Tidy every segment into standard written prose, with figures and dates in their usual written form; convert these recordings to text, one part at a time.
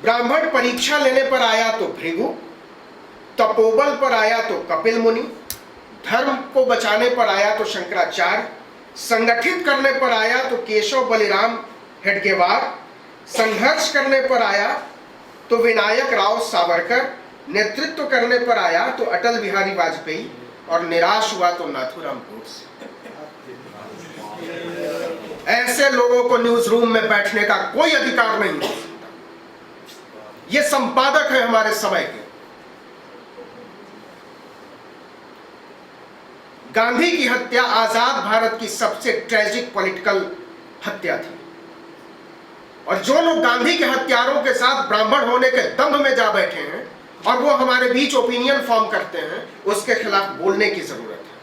ब्राह्मण परीक्षा लेने पर आया तो भृगु, तपोबल पर आया तो कपिल मुनि, धर्म को बचाने पर आया तो शंकराचार्य, संगठित करने पर आया तो केशव बलिराम हेडगेवार, संघर्ष करने पर आया तो विनायक राव सावरकर, नेतृत्व करने पर आया तो अटल बिहारी वाजपेयी, और निराश हुआ तो नाथूराम गोडसे। ऐसे लोगों को न्यूज रूम में बैठने का कोई अधिकार नहीं हो सकता। ये संपादक है हमारे समय के। गांधी की हत्या आजाद भारत की सबसे ट्रेजिक पॉलिटिकल हत्या थी, और जो लोग गांधी के हत्यारों के साथ ब्राह्मण होने के दंभ में जा बैठे हैं और वो हमारे बीच ओपिनियन फॉर्म करते हैं, उसके खिलाफ बोलने की जरूरत है।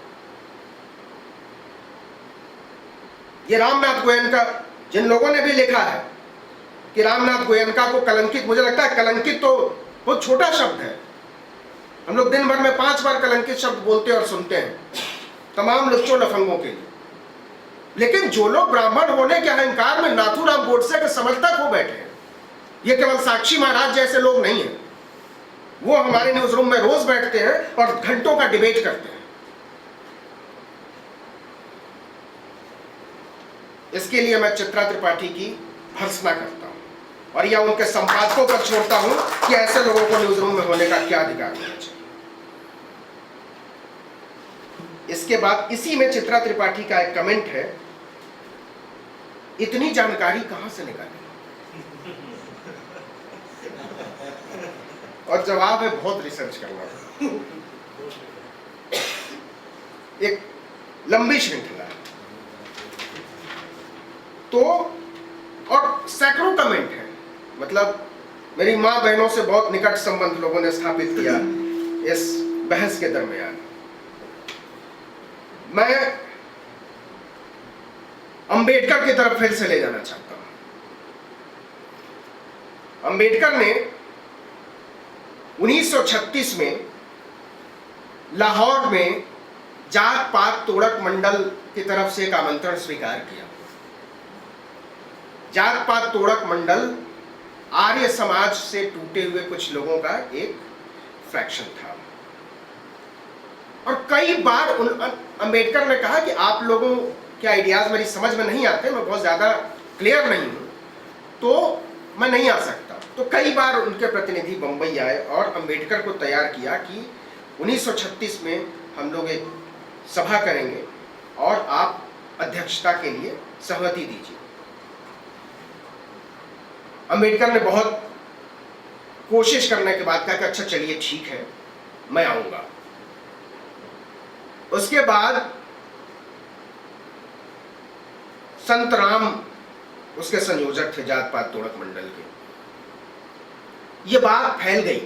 ये रामनाथ गोयनका, जिन लोगों ने भी लिखा है कि रामनाथ गोयनका को कलंकित, मुझे लगता है कलंकित तो बहुत छोटा शब्द है। हम लोग दिन भर में 5 बार कलंकित शब्द बोलते और सुनते हैं तमाम लुच्चों लफंगों के लिए, लेकिन जो लोग ब्राह्मण होने के अहंकार में नाथूराम गोडसे के समर्थक हो बैठे हैं, ये केवल साक्षी महाराज जैसे लोग नहीं हैं। वो हमारे न्यूज रूम में रोज बैठते हैं और घंटों का डिबेट करते हैं। इसके लिए मैं चित्रा त्रिपाठी की भर्त्सना करता हूं और या उनके संपादकों पर छोड़ता हूं कि ऐसे लोगों को न्यूज रूम में होने का क्या अधिकार होना चाहिए। इसके बाद इसी में चित्रा त्रिपाठी का एक कमेंट है, इतनी जानकारी कहां से निकाली? और जवाब है बहुत रिसर्च करना। एक लंबी श्रृंखला है तो, और सैकड़ों कमेंट है। मतलब मेरी मां बहनों से बहुत निकट संबंध लोगों ने स्थापित किया इस बहस के दरमियान। मैं अंबेडकर की तरफ फिर से ले जाना चाहता हूं। अंबेडकर ने 1936 में लाहौर में जात पात तोड़क मंडल की तरफ से एक आमंत्रण स्वीकार किया। जात पात तोड़क मंडल आर्य समाज से टूटे हुए कुछ लोगों का एक फ्रैक्शन था, और कई बार अंबेडकर ने कहा कि आप लोगों के आइडियाज मेरी समझ में नहीं आते, मैं बहुत ज्यादा क्लियर नहीं हूं, तो मैं नहीं आ सकता। तो कई बार उनके प्रतिनिधि बंबई आए और अंबेडकर को तैयार किया कि 1936 में हम लोग एक सभा करेंगे और आप अध्यक्षता के लिए सहमति दीजिए। अंबेडकर ने बहुत कोशिश करने के बाद कहा कि अच्छा चलिए ठीक है, मैं आऊंगा। उसके बाद संत राम उसके संयोजक थे जात पात तोड़क मंडल के। ये बात फैल गई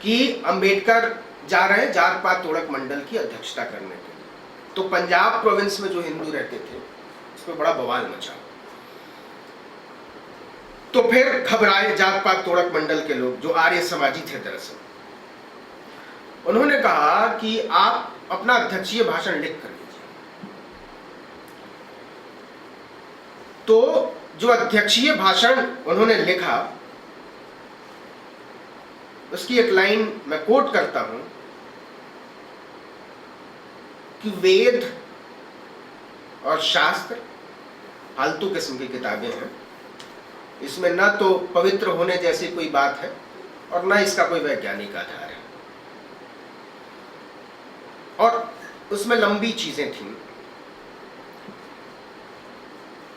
कि अंबेडकर जा रहे हैं जात पात तोड़क मंडल की अध्यक्षता करने के लिए। तो पंजाब प्रोविंस में जो हिंदू रहते थे उसमें बड़ा बवाल मचा। तो फिर घबराए जात पात तोड़क मंडल के लोग जो आर्य समाजी थे दरअसल। उन्होंने कहा कि आप अपना अध्यक्षीय भाषण लिख कर लीजिए। तो जो अध्यक्षीय भाषण उन्होंने लिखा, उसकी एक लाइन मैं कोट करता हूं कि वेद और शास्त्र फालतू किस्म की किताबें हैं, इसमें न तो पवित्र होने जैसी कोई बात है और न इसका कोई वैज्ञानिक आधार है। और उसमें लंबी चीजें थीं।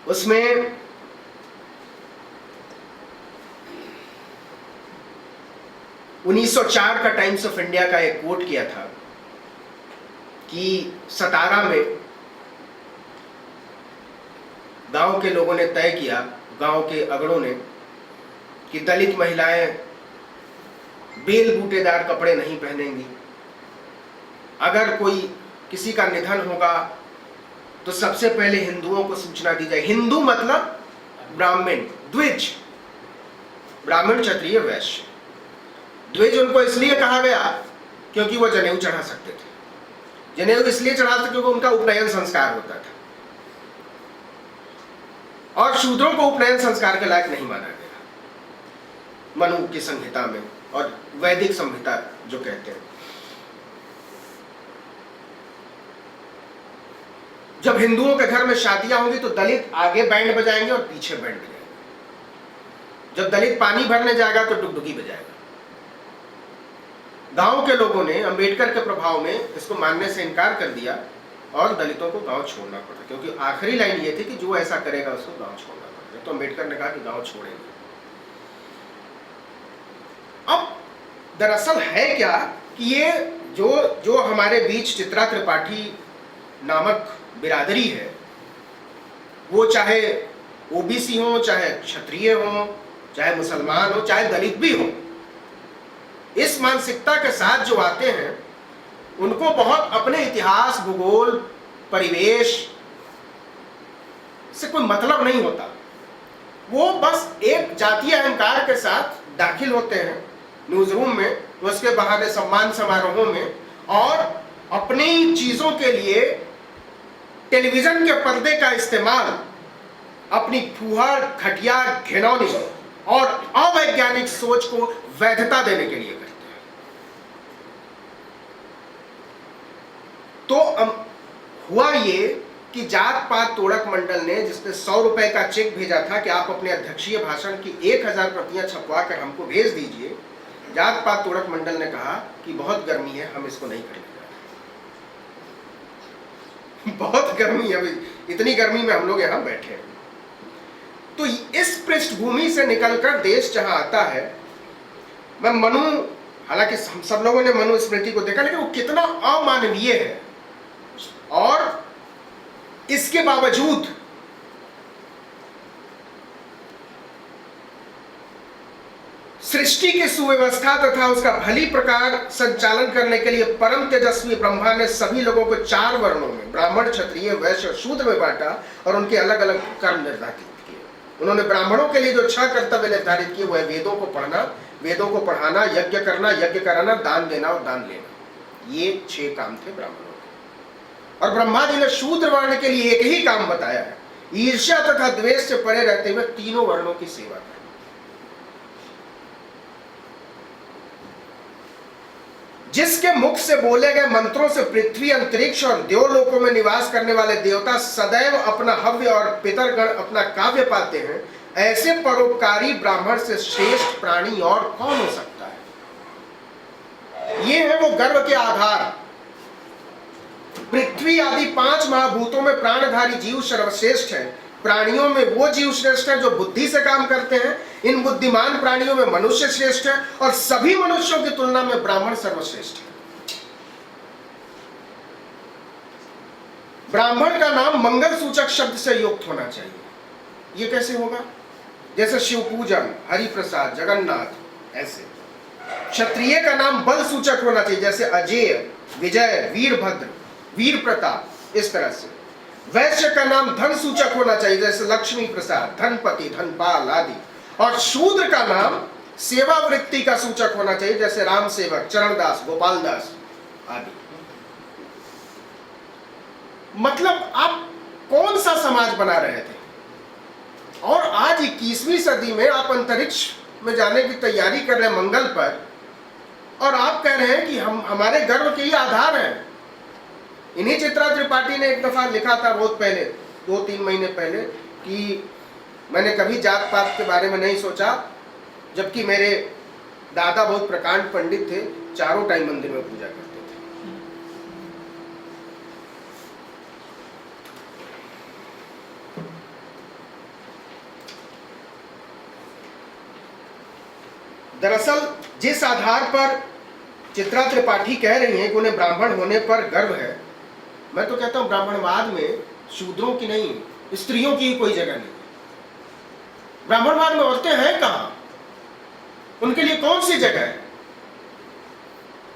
उसमें (1904) का टाइम्स ऑफ इंडिया का एक कोट किया था कि सतारा में गांव के लोगों ने तय किया, गांव के अगड़ों ने, कि दलित महिलाएं बेल बूटेदार कपड़े नहीं पहनेंगी। अगर कोई किसी का निधन होगा तो सबसे पहले हिंदुओं को सूचना दी जाए। हिंदू मतलब ब्राह्मण, द्विज, ब्राह्मण क्षत्रिय वैश्य। द्विज उनको इसलिए कहा गया क्योंकि वो जनेऊ चढ़ा सकते थे। जनेऊ इसलिए चढ़ा सकते क्योंकि उनका उपनयन संस्कार होता था, और शूद्रों को उपनयन संस्कार के लायक नहीं माना गया। मनु की संहिता में और वैदिक संहिता जो कहते हैं। जब हिंदुओं के घर में शादियां होंगी तो दलित आगे बैंड बजाएंगे और पीछे बैंड बजाएंगे। जब दलित पानी भरने जाएगा तो डुगडुगी बजाएगा। गांव के लोगों ने अंबेडकर के प्रभाव में इसको मानने से इनकार कर दिया और दलितों को गांव छोड़ना पड़ा, क्योंकि आखिरी लाइन ये थी कि जो ऐसा करेगा उसको गांव छोड़ना पड़ेगा। तो अंबेडकर ने कहा कि गांव छोड़ेंगे। अब दरअसल है क्या कि ये जो हमारे बीच चित्रा त्रिपाठी नामक बिरादरी है, वो चाहे ओबीसी हो, चाहे क्षत्रिय हो, चाहे मुसलमान हो, चाहे दलित भी हो, इस मानसिकता के साथ जो आते हैं उनको बहुत अपने इतिहास, भूगोल, परिवेश से कोई मतलब नहीं होता। वो बस एक जातीय अहंकार के साथ दाखिल होते हैं न्यूज रूम में, उसके बहाने सम्मान समारोहों में, और अपनी चीजों के लिए टेलीविजन के पर्दे का इस्तेमाल अपनी फूहड़, घटिया, घिनौनी और अवैज्ञानिक सोच को वैधता देने के लिए करते हैं। तो हुआ ये कि जात पात तोड़क मंडल ने, जिसने 100 रुपए का चेक भेजा था कि आप अपने अध्यक्षीय भाषण की 1000 प्रतियां छपवा कर हमको भेज दीजिए, जात पात तोड़क मंडल ने कहा कि बहुत गर्मी है, हम इसको नहीं करने जा रहे। बहुत गर्मी है, इतनी गर्मी में हम लोग यहां बैठे हैं। तो इस पृष्ठभूमि से निकलकर देश जहां आता है, मैं मनु, हालांकि हम सब लोगों ने मनुस्मृति को देखा, लेकिन वो कितना अमानवीय है, और इसके बावजूद सृष्टि की सुव्यवस्था तथा उसका भली प्रकार संचालन करने के लिए परम तेजस्वी ब्रह्मा ने सभी लोगों को 4 वर्णों में, ब्राह्मण, क्षत्रिय, वैश्य और शूद्र में बांटा और उनके अलग अलग कर्म निर्धारित किए। उन्होंने ब्राह्मणों के लिए जो 6 कर्तव्य निर्धारित किए, वह वेदों को पढ़ना, वेदों को पढ़ाना, यज्ञ करना, यज्ञ कराना, दान देना और दान लेना। ये 6 काम थे ब्राह्मणों के। और ब्रह्मा जी ने शूद्र वर्ण के लिए एक ही काम बताया है, ईर्ष्या तथा द्वेष से परे रहते हुए तीनों वर्णों की सेवा करना। जिसके मुख से बोले गए मंत्रों से पृथ्वी, अंतरिक्ष और देवलोकों में निवास करने वाले देवता सदैव अपना हव्य और पितरगण अपना काव्य पाते हैं, ऐसे परोपकारी ब्राह्मण से श्रेष्ठ प्राणी और कौन हो सकता है। ये है वो गर्व के आधार। पृथ्वी आदि 5 महाभूतों में प्राणधारी जीव सर्वश्रेष्ठ है। प्राणियों में वो जीव श्रेष्ठ है जो बुद्धि से काम करते हैं। इन बुद्धिमान प्राणियों में मनुष्य श्रेष्ठ है, और सभी मनुष्यों की तुलना में ब्राह्मण सर्वश्रेष्ठ है। ब्राह्मण का नाम मंगल सूचक शब्द से युक्त होना चाहिए। ये कैसे होगा? जैसे शिव पूजन, हरि प्रसाद, जगन्नाथ, ऐसे। क्षत्रिय का नाम बल सूचक होना चाहिए, जैसे अजय, विजय, वीरभद्र, वीर प्रताप, इस तरह से। वैश्य का नाम धन सूचक होना चाहिए, जैसे लक्ष्मी प्रसाद, धनपति, धनपाल आदि। और शूद्र का नाम सेवा वृत्ति का सूचक होना चाहिए, जैसे राम सेवक, चरणदास, गोपालदास आदि। मतलब आप कौन सा समाज बना रहे थे? और आज 21वीं सदी में आप अंतरिक्ष में जाने की तैयारी कर रहे हैं मंगल पर, और आप कह रहे हैं कि हम, हमारे गर्व के ही आधार हैं। इन्हीं चित्रा त्रिपाठी ने एक दफा लिखा था बहुत पहले, 2-3 महीने पहले, कि मैंने कभी जात पात के बारे में नहीं सोचा, जबकि मेरे दादा बहुत प्रकांड पंडित थे, चारों टाइम मंदिर में पूजा करते थे। दरअसल जिस आधार पर चित्रा त्रिपाठी कह रही हैं कि उन्हें ब्राह्मण होने पर गर्व है, मैं तो कहता हूं ब्राह्मणवाद में शूद्रों की नहीं, स्त्रियों की ही कोई जगह नहीं। ब्राह्मणवाद में औरतें हैं कहां? उनके लिए कौन सी जगह है?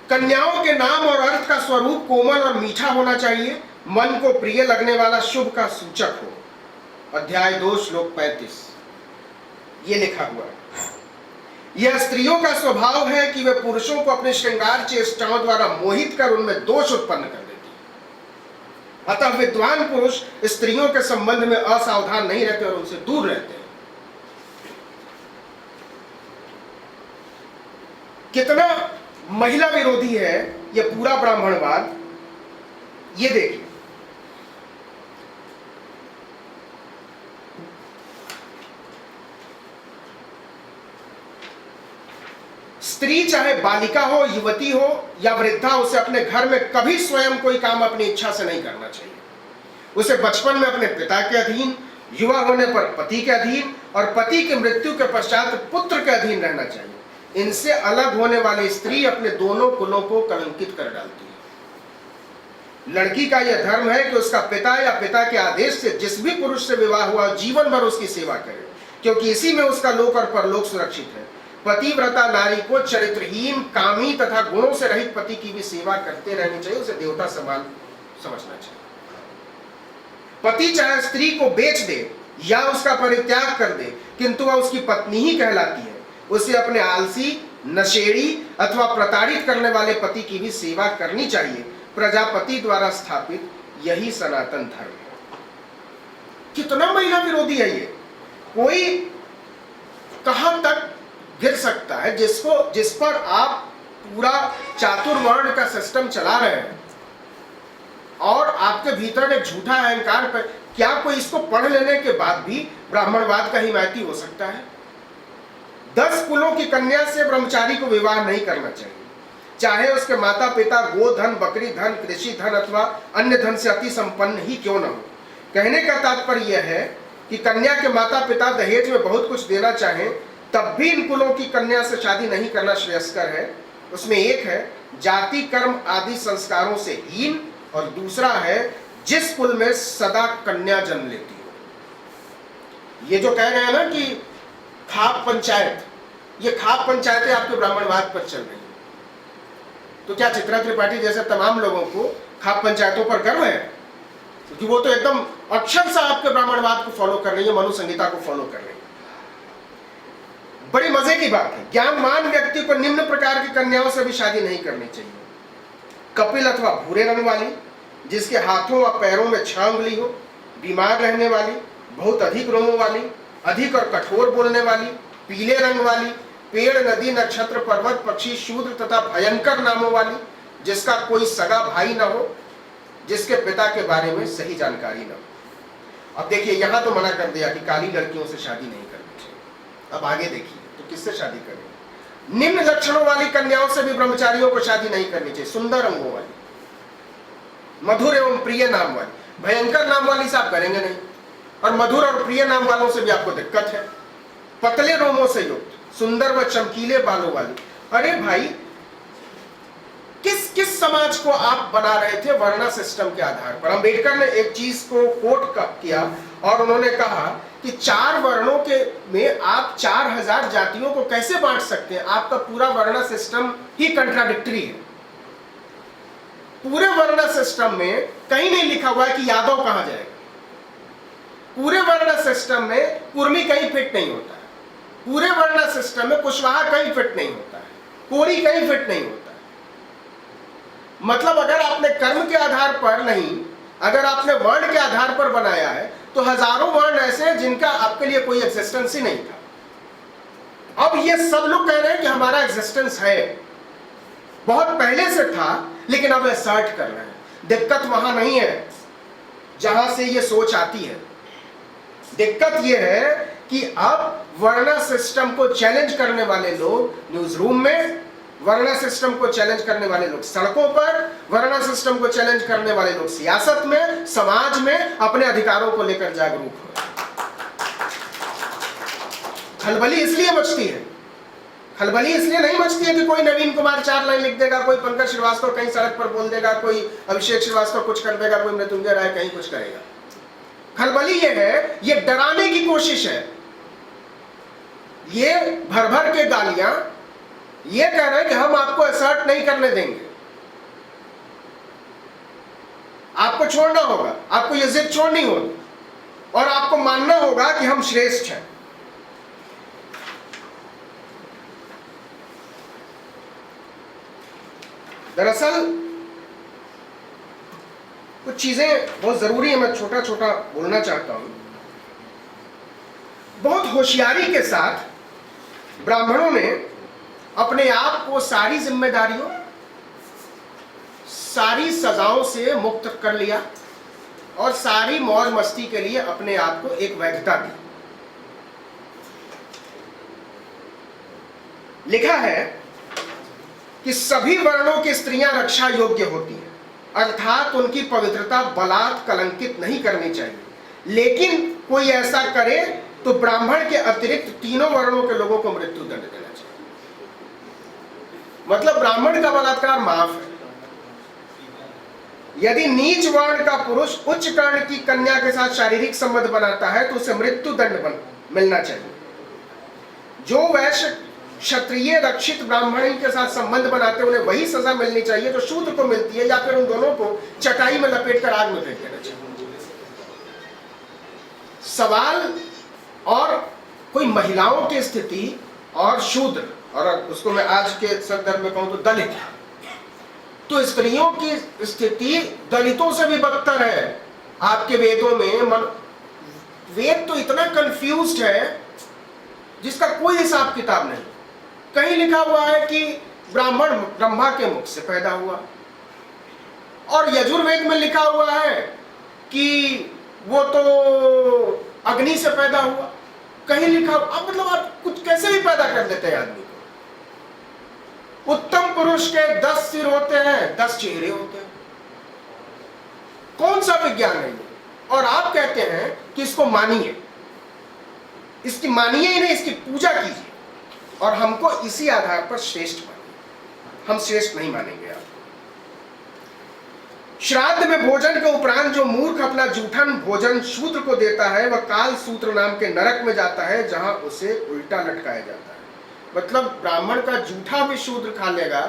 कन्याओं के नाम और अर्थ का स्वरूप कोमल और मीठा होना चाहिए, मन को प्रिय लगने वाला, शुभ का सूचक हो। अध्याय 2 श्लोक 35 ये लिखा हुआ है। यह स्त्रियों का स्वभाव है कि वे पुरुषों को अपने श्रृंगार चेष्टाओं द्वारा मोहित कर उनमें दोष उत्पन्न कर देती है। अतः विद्वान पुरुष स्त्रियों के संबंध में असावधान नहीं रहते और उनसे दूर रहते हैं। कितना महिला विरोधी है ये पूरा ब्राह्मणवाद। ये देखिए, स्त्री चाहे बालिका हो, युवती हो या वृद्धा, उसे अपने घर में कभी स्वयं कोई काम अपनी इच्छा से नहीं करना चाहिए। उसे बचपन में अपने पिता के अधीन, युवा होने पर पति के अधीन और पति की मृत्यु के पश्चात पुत्र के अधीन रहना चाहिए। इनसे अलग होने वाली स्त्री अपने दोनों कुलों को कलंकित कर डालती है। लड़की का यह धर्म है कि उसका पिता या पिता के आदेश से जिस भी पुरुष से विवाह हुआ जीवन भर उसकी सेवा करे, क्योंकि इसी में उसका लोक और परलोक सुरक्षित है। पतिव्रता नारी को चरित्रहीन, कामी तथा गुणों से रहित पति की भी सेवा करते रहनी चाहिए, उसे देवता समान समझना चाहिए। पति चाहे स्त्री को बेच दे या उसका परित्याग कर दे, किंतु वह उसकी पत्नी ही कहलाती है। उसे अपने आलसी, नशेड़ी अथवा प्रताड़ित करने वाले पति की भी सेवा करनी चाहिए। प्रजापति द्वारा स्थापित यही सनातन धर्म है। कितना महिला विरोधी है ये। कोई कहां तक गिर सकता है जिस पर आप पूरा चातुर्वर्ण का सिस्टम चला रहे हैं और आपके भीतर एक झूठा अहंकार पर, क्या कोई इसको पढ़ लेने के बाद भी ब्राह्मणवाद का हिमायती हो सकता है? 10 कुलों की कन्या से ब्रह्मचारी को विवाह नहीं करना चाहिए, चाहे उसके माता पिता गोधन, बकरी धन, कृषि धन अथवा अन्य धन से अति संपन्न ही क्यों न हो। कहने का तात्पर्य यह है कि कन्या के माता पिता दहेज में बहुत कुछ देना चाहें तब भी इन कुलों की कन्या से शादी नहीं करना श्रेयस्कर है। उसमें एक है जाति कर्म आदि संस्कारों से हीन और दूसरा है जिस कुल में सदा कन्या जन्म लेती हो। ये जो कह रहे हैं ना कि खाप पंचायत, ये खाप पंचायतें आपके ब्राह्मणवाद पर चल रही है। तो क्या चित्रा त्रिपाठी जैसे तमाम लोगों को खाप पंचायतों पर गर्व है? क्योंकि वो तो एकदम अक्षर से आपके ब्राह्मणवाद को फॉलो कर रही है, मनु संहिता को फॉलो कर रही है। बड़ी मजे की बात है, ज्ञानमान व्यक्ति को निम्न प्रकार की कन्याओं से भी शादी नहीं करनी चाहिए। कपिल अथवा भूरे रंग वाली, जिसके हाथों व पैरों में 6 उंगली हो, बीमार रहने वाली, बहुत अधिक रोमों वाली, अधिक और कठोर बोलने वाली, पीले रंग वाली, पेड़ नदी नक्षत्र पर्वत पक्षी शूद्र तथा भयंकर नामों वाली, जिसका कोई सगा भाई न हो, जिसके पिता के बारे में सही जानकारी न हो। अब देखिए, यहां तो मना कर दिया कि काली लड़कियों से शादी नहीं करनी चाहिए। अब आगे देखिए तो किससे शादी करें? निम्न लक्षणों वाली कन्याओं से भी ब्रह्मचारियों को शादी नहीं करनी चाहिए। सुंदर अंगों वाली, मधुर एवं प्रिय नाम वाली, भयंकर नाम वाली से आप करेंगे नहीं, और मधुर और प्रिय नाम वालों से भी आपको दिक्कत है। पतले रोमों से युक्त, सुंदर व चमकीले बालों वाली। अरे भाई, किस समाज को आप बना रहे थे वर्ण सिस्टम के आधार पर? अंबेडकर ने एक चीज को कोट किया और उन्होंने कहा कि 4 वर्णों के में आप 4000 जातियों को कैसे बांट सकते हैं? आपका पूरा वर्ण सिस्टम ही कंट्राडिक्टरी है। पूरे वर्ण सिस्टम में कहीं नहीं लिखा हुआ है कि यादव कहां जाएगा। पूरे वर्ण सिस्टम में कुर्मी कहीं फिट नहीं होता है। पूरे वर्ण सिस्टम में कुशवाहा कहीं फिट नहीं होता है, कोरी कहीं फिट नहीं होता है। मतलब अगर आपने कर्म के आधार पर नहीं, अगर आपने वर्ण के आधार पर बनाया है तो हजारों वर्ण ऐसे हैं जिनका आपके लिए कोई एग्जिस्टेंस ही नहीं था। अब ये सब लोग कह रहे हैं कि हमारा एग्जिस्टेंस है, बहुत पहले से था, लेकिन अब असर्ट कर रहे हैं। दिक्कत वहां नहीं है जहां से ये सोच आती है। दिक्कत ये है कि अब वर्ण सिस्टम को चैलेंज करने वाले लोग न्यूज रूम में, वर्ण सिस्टम को चैलेंज करने वाले लोग सड़कों पर, वर्ण सिस्टम को चैलेंज करने वाले लोग सियासत में, समाज में अपने अधिकारों को लेकर जागरूक हो। खलबली इसलिए मचती है, खलबली इसलिए नहीं मचती है कि कोई नवीन कुमार 4 लाइन लिख देगा, कोई पंकज श्रीवास्तव कहीं सड़क पर बोल देगा, कोई अभिषेक श्रीवास्तव कुछ कर देगा, कोई मृत्युंजय राय कहीं कुछ करेगा। खलबली ये है, ये डराने की कोशिश है। ये भर भर के गालियां ये कह रहे हैं कि हम आपको असर्ट नहीं करने देंगे, आपको छोड़ना होगा, आपको ये जिद छोड़नी होगी और आपको मानना होगा कि हम श्रेष्ठ हैं। दरअसल कुछ चीजें बहुत जरूरी है, मैं छोटा छोटा बोलना चाहता हूं। बहुत होशियारी के साथ ब्राह्मणों ने अपने आप को सारी जिम्मेदारियों, सारी सजाओं से मुक्त कर लिया और सारी मौज मस्ती के लिए अपने आप को एक वैधता दी। लिखा है कि सभी वर्णों की स्त्रियां रक्षा योग्य होती हैं, अर्थात उनकी पवित्रता बलात् कलंकित नहीं करनी चाहिए, लेकिन कोई ऐसा करे तो ब्राह्मण के अतिरिक्त तीनों वर्णों के लोगों को मृत्यु दंड देना चाहिए। मतलब ब्राह्मण का बलात्कार माफ है। यदि नीच वर्ण का पुरुष उच्च वर्ण की कन्या के साथ शारीरिक संबंध बनाता है तो उसे मृत्यु दंड मिलना चाहिए। जो वैश्य क्षत्रिय रक्षित ब्राह्मणी के साथ संबंध बनाते हैं उन्हें वही सजा मिलनी चाहिए जो शूद्र को मिलती है, या फिर उन दोनों को चटाई में लपेटकर आग में फेंक देना चाहिए। सवाल और कोई महिलाओं की स्थिति और शूद्र, और उसको मैं आज के संदर्भ में कहूं तो दलित, तो स्त्रियों की स्थिति दलितों से भी बदतर है। आपके वेदों में वेद तो इतना कंफ्यूज्ड है जिसका कोई हिसाब किताब नहीं। कहीं लिखा हुआ है कि ब्राह्मण ब्रह्मा के मुख से पैदा हुआ, और यजुर्वेद में लिखा हुआ है कि वो तो अग्नि से पैदा हुआ। कहीं लिखा, अब मतलब आप कुछ कैसे भी पैदा कर देते हैं आदमी को। उत्तम पुरुष के 10 सिर होते हैं, 10 चेहरे होते हैं। कौन सा विज्ञान है ये? और आप कहते हैं कि इसको मानिए, इसकी मानिए ही नहीं, इसकी पूजा कीजिए, और हमको इसी आधार पर श्रेष्ठ मानिए। हम श्रेष्ठ नहीं मानेंगे आपको। श्राद्ध में भोजन के उपरांत जो मूर्ख अपना जूठन भोजन शूद्र को देता है वह काल सूत्र नाम के नरक में जाता है, जहां उसे उल्टा लटकाया जाता है। मतलब ब्राह्मण का जूठा भी शूद्र खा लेगा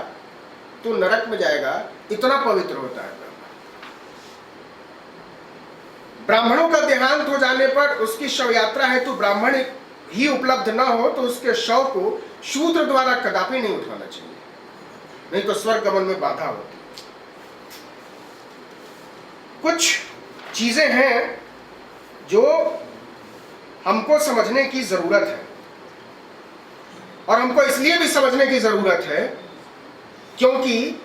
तो नरक में जाएगा, इतना पवित्र होता है ब्राह्मणों का देहांत हो जाने पर उसकी शव यात्रा हेतु ब्राह्मण ही उपलब्ध न हो तो उसके शव को शूद्र द्वारा कदापि नहीं उठाना चाहिए, नहीं तो स्वर्ग गमन में बाधा होती है। कुछ चीजें हैं जो हमको समझने की जरूरत है, और हमको इसलिए भी समझने की जरूरत है क्योंकि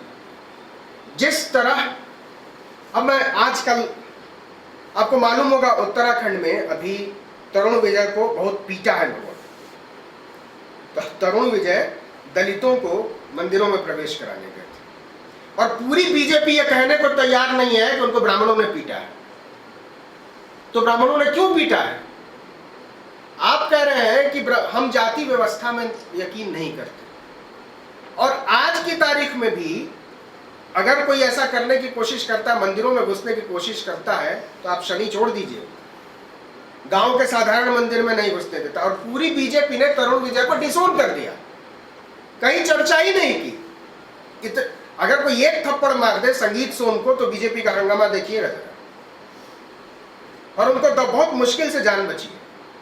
जिस तरह, अब मैं आजकल आपको मालूम होगा उत्तराखंड में अभी तरुण विजय को बहुत पीटा है लोगों ने। तो तरुण विजय दलितों को मंदिरों में प्रवेश कराने गए थे, और पूरी बीजेपी ये कहने को तैयार नहीं है कि उनको ब्राह्मणों ने पीटा है। तो ब्राह्मणों ने क्यों पीटा है? आप कह रहे हैं कि हम जाति व्यवस्था में यकीन नहीं करते, और आज की तारीख में भी अगर कोई ऐसा करने की कोशिश करता है, मंदिरों में घुसने की कोशिश करता है, तो आप शनि छोड़ दीजिए, गांव के साधारण मंदिर में नहीं घुसने देता। और पूरी बीजेपी ने तरुण विजय को डिसोन कर दिया, कहीं चर्चा ही नहीं की। अगर कोई एक थप्पड़ मार दे संगीत सोम को तो बीजेपी का हंगामा देखिएगा जरा। और उनको तो बहुत मुश्किल से जान बची है,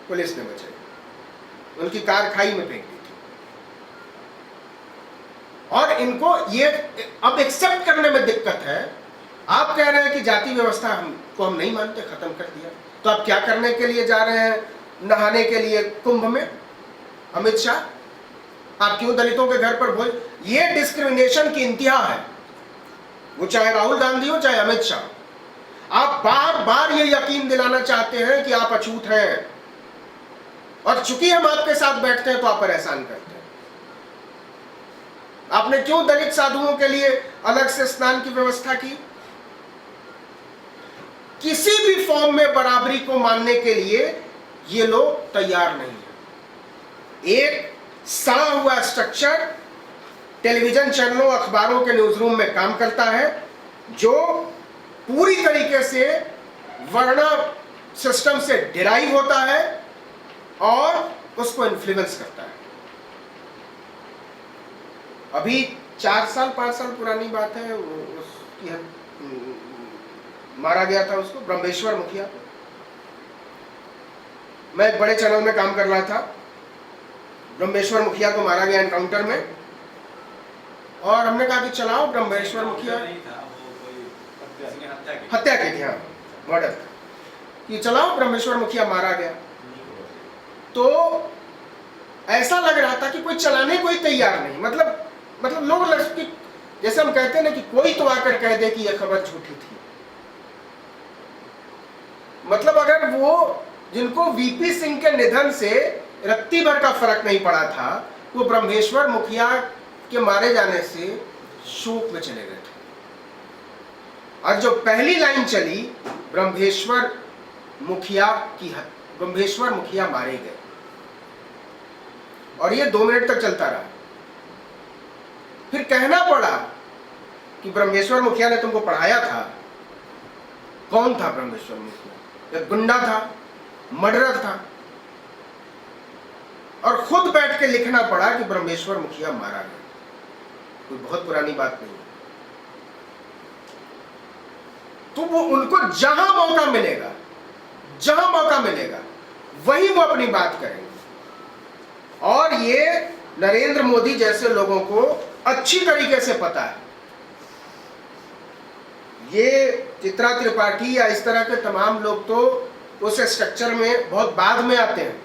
पुलिस ने बचाई, उनकी कार खाई में फेंक दी थी। और इनको ये अब एक्सेप्ट करने में दिक्कत है। आप कह रहे हैं कि जाति व्यवस्था हमको हम नहीं मानते, खत्म कर दिया, तो आप क्या करने के लिए जा रहे हैं नहाने के लिए कुंभ में? अमित शाह, आप क्यों दलितों के घर पर भोज? ये डिस्क्रिमिनेशन की इंतहा है, वो चाहे राहुल गांधी हो चाहे अमित शाह। आप बार बार ये यकीन दिलाना चाहते हैं कि आप अछूत हैं, और चूंकि हम आपके साथ बैठते हैं तो आप पर एहसान करते हैं। आपने क्यों दलित साधुओं के लिए अलग से स्नान की व्यवस्था की? किसी भी फॉर्म में बराबरी को मानने के लिए ये लोग तैयार नहीं है। एक सड़ा हुआ स्ट्रक्चर टेलीविजन चैनलों अखबारों के न्यूज रूम में काम करता है, जो पूरी तरीके से वर्ण सिस्टम से डिराइव होता है और उसको इन्फ्लुएंस करता है। अभी 4 साल 5 साल पुरानी बात है, उसकी मारा गया था उसको, ब्रह्मेश्वर मुखिया। मैं एक बड़े चैनल में काम कर रहा था, ब्रह्मेश्वर मुखिया को मारा गया एनकाउंटर में, और हमने कहा कि चलाओ ब्रह्मेश्वर मुखिया, हत्या की थी, हाँ मर्डर था, कि चलाओ ब्रह्मेश्वर मुखिया मारा गया। तो ऐसा लग रहा था कि कोई चलाने कोई तैयार नहीं। मतलब लोग जैसे हम कहते हैं ना कि कोई तो आकर कह दे कि यह खबर झूठी थी। मतलब अगर वो जिनको वीपी सिंह के निधन से रत्ती भर का फर्क नहीं पड़ा था, वो ब्रह्मेश्वर मुखिया के मारे जाने से शोक में चले गए थे। और जो पहली लाइन चली, ब्रह्मेश्वर मुखिया मारे गए, और ये 2 मिनट तक चलता रहा। फिर कहना पड़ा कि ब्रह्मेश्वर मुखिया ने तुमको पढ़ाया था। कौन था ब्रह्मेश्वर मुखिया? एक गुंडा था, मर्डरर था, और खुद बैठ के लिखना पड़ा कि ब्रह्मेश्वर मुखिया मारा गया। कोई बहुत पुरानी बात नहीं है। तो वो उनको जहां मौका मिलेगा वही वो अपनी बात करेंगे। और ये नरेंद्र मोदी जैसे लोगों को अच्छी तरीके से पता है। ये चित्रा त्रिपाठी या इस तरह के तमाम लोग तो उस स्ट्रक्चर में बहुत बाद में आते हैं।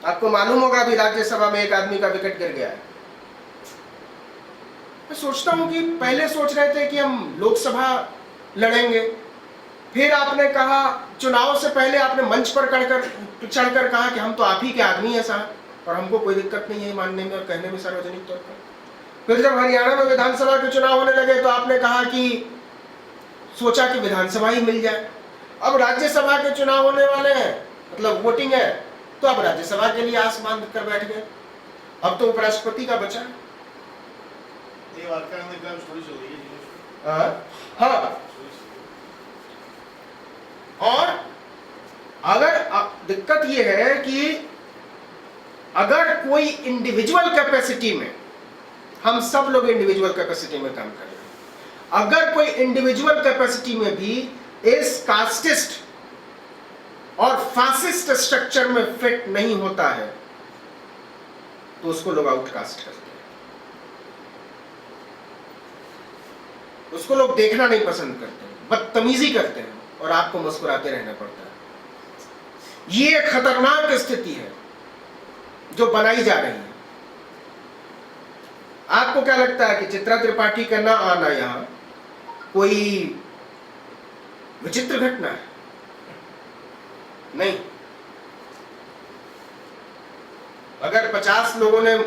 आपको मालूम होगा अभी राज्यसभा में एक आदमी का विकेट गिर गया है। मैं सोचता हूं कि पहले सोच रहे थे कि हम लोकसभा लड़ेंगे, फिर आपने कहा चुनाव से पहले आपने मंच पर चढ़कर कहा कि हम तो आप ही के आदमी हैं साहब, और हमको कोई दिक्कत नहीं है मानने में और कहने में सार्वजनिक तौर पर। फिर जब हरियाणा में विधानसभा के चुनाव होने लगे तो आपने कहा कि सोचा कि विधानसभा ही मिल जाए। अब राज्यसभा के चुनाव होने वाले हैं, मतलब वोटिंग है, तो अब राज्यसभा के लिए आस बांध कर बैठ गए। अब तो उपराष्ट्रपति का बचा। हाँ, और अगर दिक्कत यह है कि अगर कोई इंडिविजुअल कैपेसिटी में, हम सब लोग इंडिविजुअल कैपेसिटी में काम कर रहे हैं, अगर कोई इंडिविजुअल कैपेसिटी में भी इस कास्टिस्ट और फासिस्ट स्ट्रक्चर में फिट नहीं होता है तो उसको लोग आउटकास्ट करते हैं, उसको लोग देखना नहीं पसंद करते, बदतमीजी करते हैं, और आपको मुस्कुराते रहना पड़ता है। ये एक खतरनाक स्थिति है जो बनाई जा रही है। आपको क्या लगता है कि चित्रा त्रिपाठी का ना आना यहां कोई विचित्र घटना है? नहीं। अगर 50 लोगों ने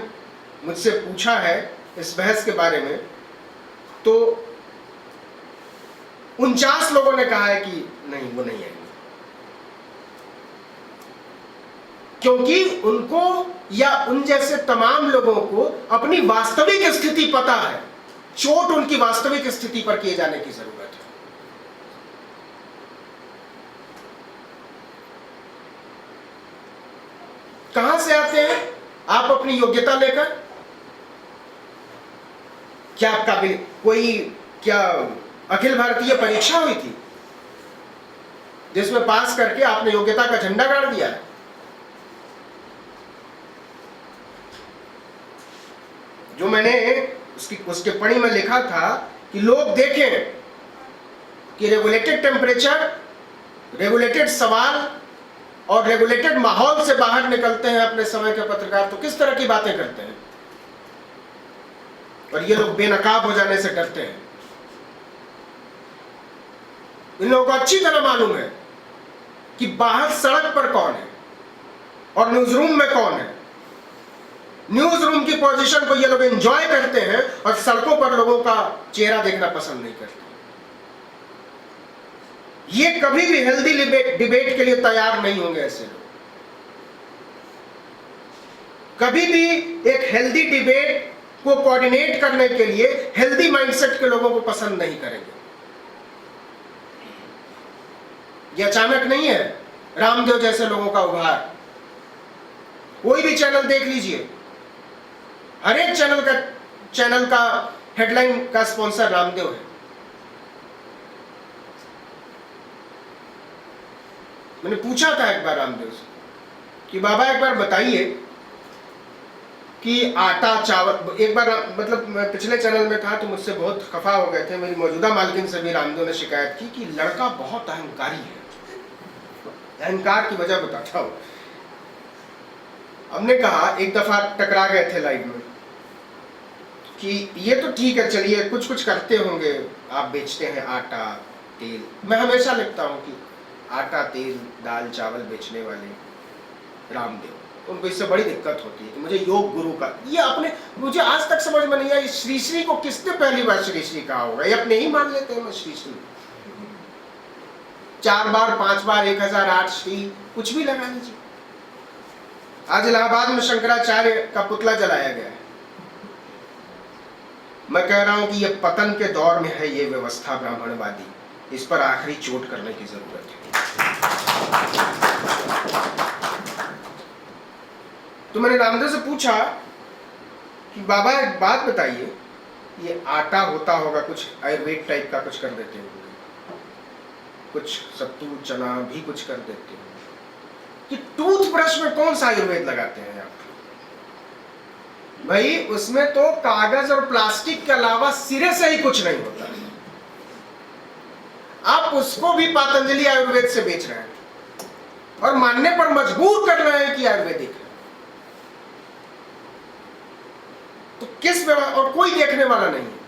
मुझसे पूछा है इस बहस के बारे में, तो 49 लोगों ने कहा है कि नहीं, वो नहीं आएंगे, क्योंकि उनको या उन जैसे तमाम लोगों को अपनी वास्तविक स्थिति पता है। चोट उनकी वास्तविक स्थिति पर किए जाने की जरूरत है। कहां से आते हैं आप अपनी योग्यता लेकर? क्या आपका क्या अखिल भारतीय परीक्षा हुई थी जिसमें पास करके आपने योग्यता का झंडा गाड़ दिया है? जो मैंने उसके पढ़ी में लिखा था कि लोग देखें कि रेगुलेटेड टेम्परेचर, रेगुलेटेड सवाल और रेगुलेटेड माहौल से बाहर निकलते हैं अपने समय के पत्रकार तो किस तरह की बातें करते हैं, और ये लोग बेनकाब हो जाने से डरते हैं। इन लोगों को अच्छी तरह मालूम है कि बाहर सड़क पर कौन है और न्यूज रूम में कौन है। न्यूज रूम की पोजीशन को ये लोग एंजॉय करते हैं और सड़कों पर लोगों का चेहरा देखना पसंद नहीं करते। ये कभी भी हेल्दी डिबेट के लिए तैयार नहीं होंगे ऐसे लोग। कभी भी एक हेल्दी डिबेट को कोऑर्डिनेट करने के लिए हेल्दी माइंडसेट के लोगों को पसंद नहीं करेंगे। ये अचानक नहीं है रामदेव जैसे लोगों का उभार। कोई भी चैनल देख लीजिए, हर एक चैनल का हेडलाइन का स्पॉन्सर रामदेव है। मैंने पूछा था एक बार रामदेव से कि बाबा एक बार बताइए कि आटा चावल, एक बार मतलब मैं पिछले चैनल में था तो मुझसे बहुत खफा हो गए थे। मेरी मौजूदा मालकिन से भी रामदेव ने शिकायत की कि लड़का बहुत अहंकारी है। अहंकार की वजह बताता हूं। हमने कहा, एक दफा टकरा गए थे लाइव में कि ये तो ठीक है, चलिए कुछ कुछ करते होंगे, आप बेचते हैं आटा तेल। मैं हमेशा लिखता हूँ कि आटा तेल दाल चावल बेचने वाले रामदेव, उनको इससे बड़ी दिक्कत होती है कि मुझे योग गुरु का, ये अपने, मुझे आज तक समझ में नहीं आया श्री श्री को किसने पहली बार श्री श्री कहा होगा। ये अपने ही मान लेते हैं मैं श्री श्री, 4 बार 5 बार 1008 श्री कुछ भी लगा लीजिए। आज इलाहाबाद में शंकराचार्य का पुतला जलाया गया है। मैं कह रहा हूं कि यह पतन के दौर में है ये व्यवस्था ब्राह्मणवादी, इस पर आखिरी चोट करने की जरूरत है। तो मैंने रामदेव से पूछा कि बाबा एक बात बताइए, ये आटा होता होगा कुछ आयुर्वेद टाइप का कुछ कर देते होंगे, कुछ सत्तू चना भी कुछ कर देते होंगे, कि टूथब्रश में कौन सा आयुर्वेद लगाते हैं आप? भाई उसमें तो कागज और प्लास्टिक के अलावा सिरे से ही कुछ नहीं होता। आप उसको भी पतंजलि आयुर्वेद से बेच रहे हैं और मानने पर मजबूर कर रहे हैं कि आयुर्वेदिक है। तो किस और कोई देखने वाला नहीं है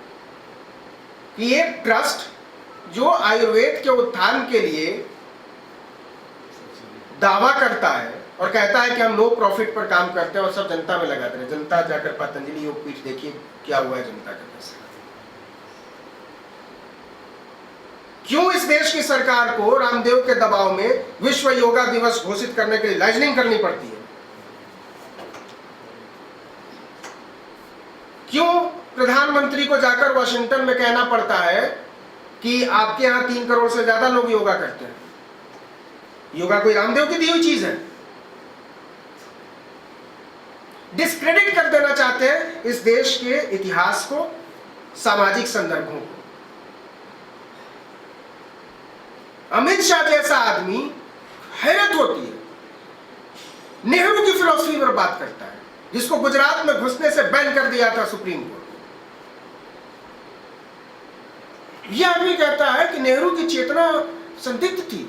कि ये ट्रस्ट जो आयुर्वेद के उत्थान के लिए दावा करता है और कहता है कि हम नो प्रॉफिट पर काम करते हैं और सब जनता में लगाते हैं। जनता जाकर पतंजलि योगपीठ देखिए क्या हुआ है जनता के पैसे। क्यों इस देश की सरकार को रामदेव के दबाव में विश्व योगा दिवस घोषित करने के लिए लाइजनिंग करनी पड़ती है? क्यों प्रधानमंत्री को जाकर वॉशिंगटन में कहना पड़ता है कि आपके यहां 3 करोड़ से ज्यादा लोग योगा करते हैं? योगा कोई रामदेव की दी हुई चीज है? डिस्क्रेडिट कर देना चाहते हैं इस देश के इतिहास को, सामाजिक संदर्भों को। अमित शाह जैसा आदमी, हैरत होती है, नेहरू की फिलॉसफी पर बात करता है, जिसको गुजरात में घुसने से बैन कर दिया था सुप्रीम कोर्ट। यह आदमी कहता है कि नेहरू की चेतना संदिग्ध थी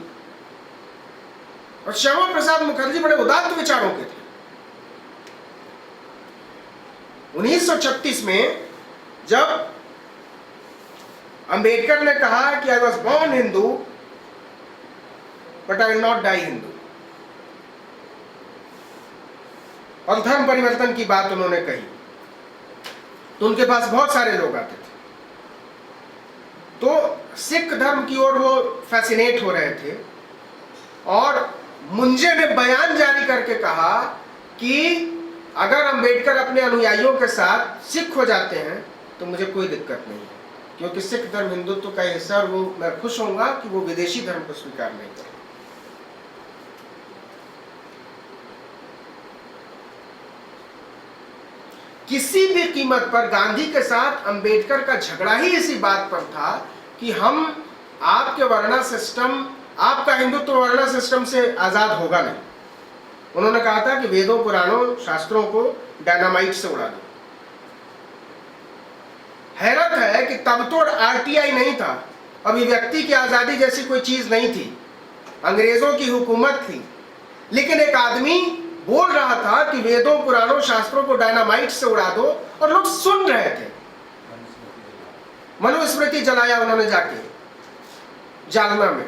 और श्यामा प्रसाद मुखर्जी बड़े उदात्त विचारों के थे। 1936 में जब अंबेडकर ने कहा कि I was born Hindu but I will not die Hindu, और धर्म परिवर्तन की बात उन्होंने कही, तो उनके पास बहुत सारे लोग आते थे। तो सिख धर्म की ओर वो फैसिनेट हो रहे थे और मुंजे ने बयान जारी करके कहा कि अगर अंबेडकर अपने अनुयायियों के साथ सिख हो जाते हैं तो मुझे कोई दिक्कत नहीं है, क्योंकि सिख धर्म हिंदुत्व का हिस्सा, और वो मैं खुश होऊंगा कि वो विदेशी धर्म को स्वीकार नहीं करें। किसी भी कीमत पर गांधी के साथ अंबेडकर का झगड़ा ही इसी बात पर था कि हम आपके वर्णा सिस्टम, आपका हिंदुत्व वर्णा सिस्टम से आजाद होगा नहीं। उन्होंने कहा था कि वेदों पुराणों शास्त्रों को डायनामाइट से उड़ा दो। हैरत है कि तब तो आरटीआई नहीं था, अभिव्यक्ति की आजादी जैसी कोई चीज नहीं थी, अंग्रेजों की हुकूमत थी, लेकिन एक आदमी बोल रहा था कि वेदों पुराणों शास्त्रों को डायनामाइट से उड़ा दो और लोग सुन रहे थे। मनुस्मृति जलाया उन्होंने जाके जालना में।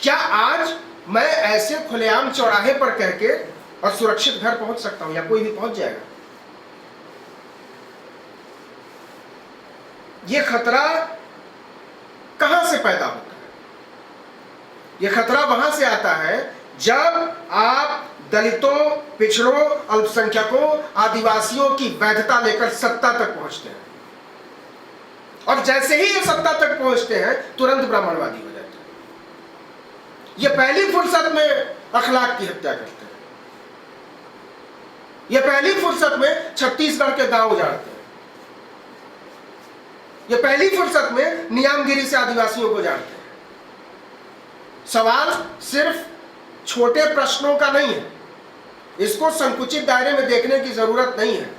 क्या आज मैं ऐसे खुलेआम चौराहे पर कह के और सुरक्षित घर पहुंच सकता हूं, या कोई भी पहुंच जाएगा? यह खतरा कहां से पैदा होता है? यह खतरा वहां से आता है जब आप दलितों, पिछड़ों, अल्पसंख्यकों, आदिवासियों की वैधता लेकर सत्ता तक पहुंचते हैं, और जैसे ही ये सत्ता तक पहुंचते हैं तुरंत ब्राह्मणवादी हो जाते हैं। ये पहली फुर्सत में अखलाक की हत्या करते हैं, ये पहली फुर्सत में छत्तीसगढ़ के गांव उजाड़ते हैं, ये पहली फुर्सत में नियामगिरी से आदिवासियों को उजाड़ते हैं। सवाल सिर्फ छोटे प्रश्नों का नहीं है, इसको संकुचित दायरे में देखने की जरूरत नहीं है।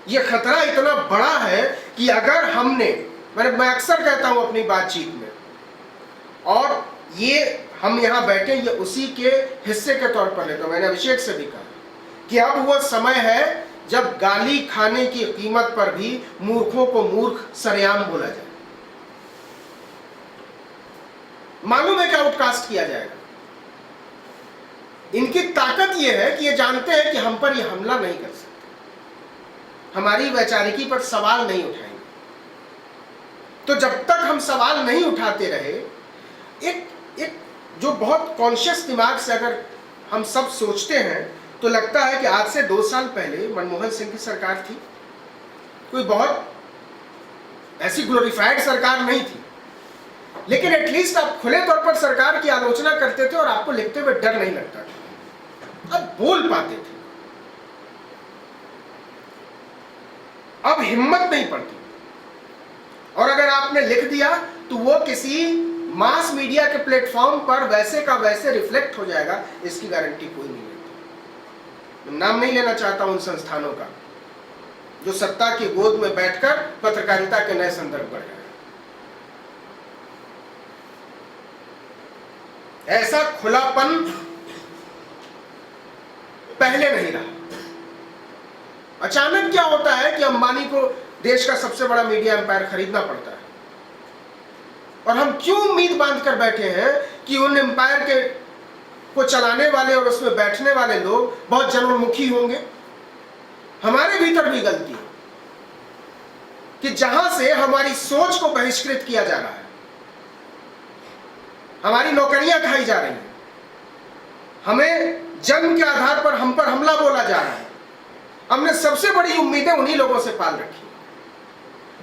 यह खतरा इतना बड़ा है कि अगर हमने, मैं अक्सर कहता हूं अपनी बातचीत में, और ये हम यहाँ बैठे ये उसी के हिस्से के तौर पर लेते हैं। मैंने अभिषेक से भी कहा कि अब वो समय है जब गाली खाने की कीमत पर भी मूर्खों को मूर्ख सरेआम बोला जाए। मालूम है क्या आउटकास्ट किया जाएगा। इनकी ताकत यह है कि ये जानते हैं कि हम पर ये हमला नहीं कर सकते, हमारी वैचारिकी पर सवाल नहीं उठाएंगे। तो जब तक हम सवाल नहीं उठाते रहे, एक जो बहुत कॉन्शियस दिमाग से अगर हम सब सोचते हैं तो लगता है कि आज से 2 साल पहले मनमोहन सिंह की सरकार थी, कोई बहुत ऐसी ग्लोरीफाइड सरकार नहीं थी, लेकिन एटलीस्ट आप खुले तौर पर सरकार की आलोचना करते थे और आपको लिखते हुए डर नहीं लगता था, अब बोल पाते थे। अब हिम्मत नहीं पड़ती, और अगर आपने लिख दिया तो वो किसी मास मीडिया के प्लेटफॉर्म पर वैसे का वैसे रिफ्लेक्ट हो जाएगा, इसकी गारंटी कोई नहीं लेता। मैं नाम नहीं लेना चाहता उन संस्थानों का जो सत्ता की गोद में बैठकर पत्रकारिता के नए संदर्भ बढ़ गए। ऐसा खुलापन पहले नहीं रहा। अचानक क्या होता है कि अंबानी को देश का सबसे बड़ा मीडिया एम्पायर खरीदना पड़ता है, और हम क्यों उम्मीद बांध कर बैठे हैं कि उन एम्पायर के को चलाने वाले और उसमें बैठने वाले लोग बहुत जनोन्मुखी होंगे। हमारे भीतर भी गलती है कि जहां से हमारी सोच को बहिष्कृत किया जा रहा है, हमारी नौकरियां खाई जा रही हैं, हमें जन्म के आधार पर हम पर हमला बोला जा रहा है। हमने सबसे बड़ी उम्मीदें उन्हीं लोगों से पाल रखी।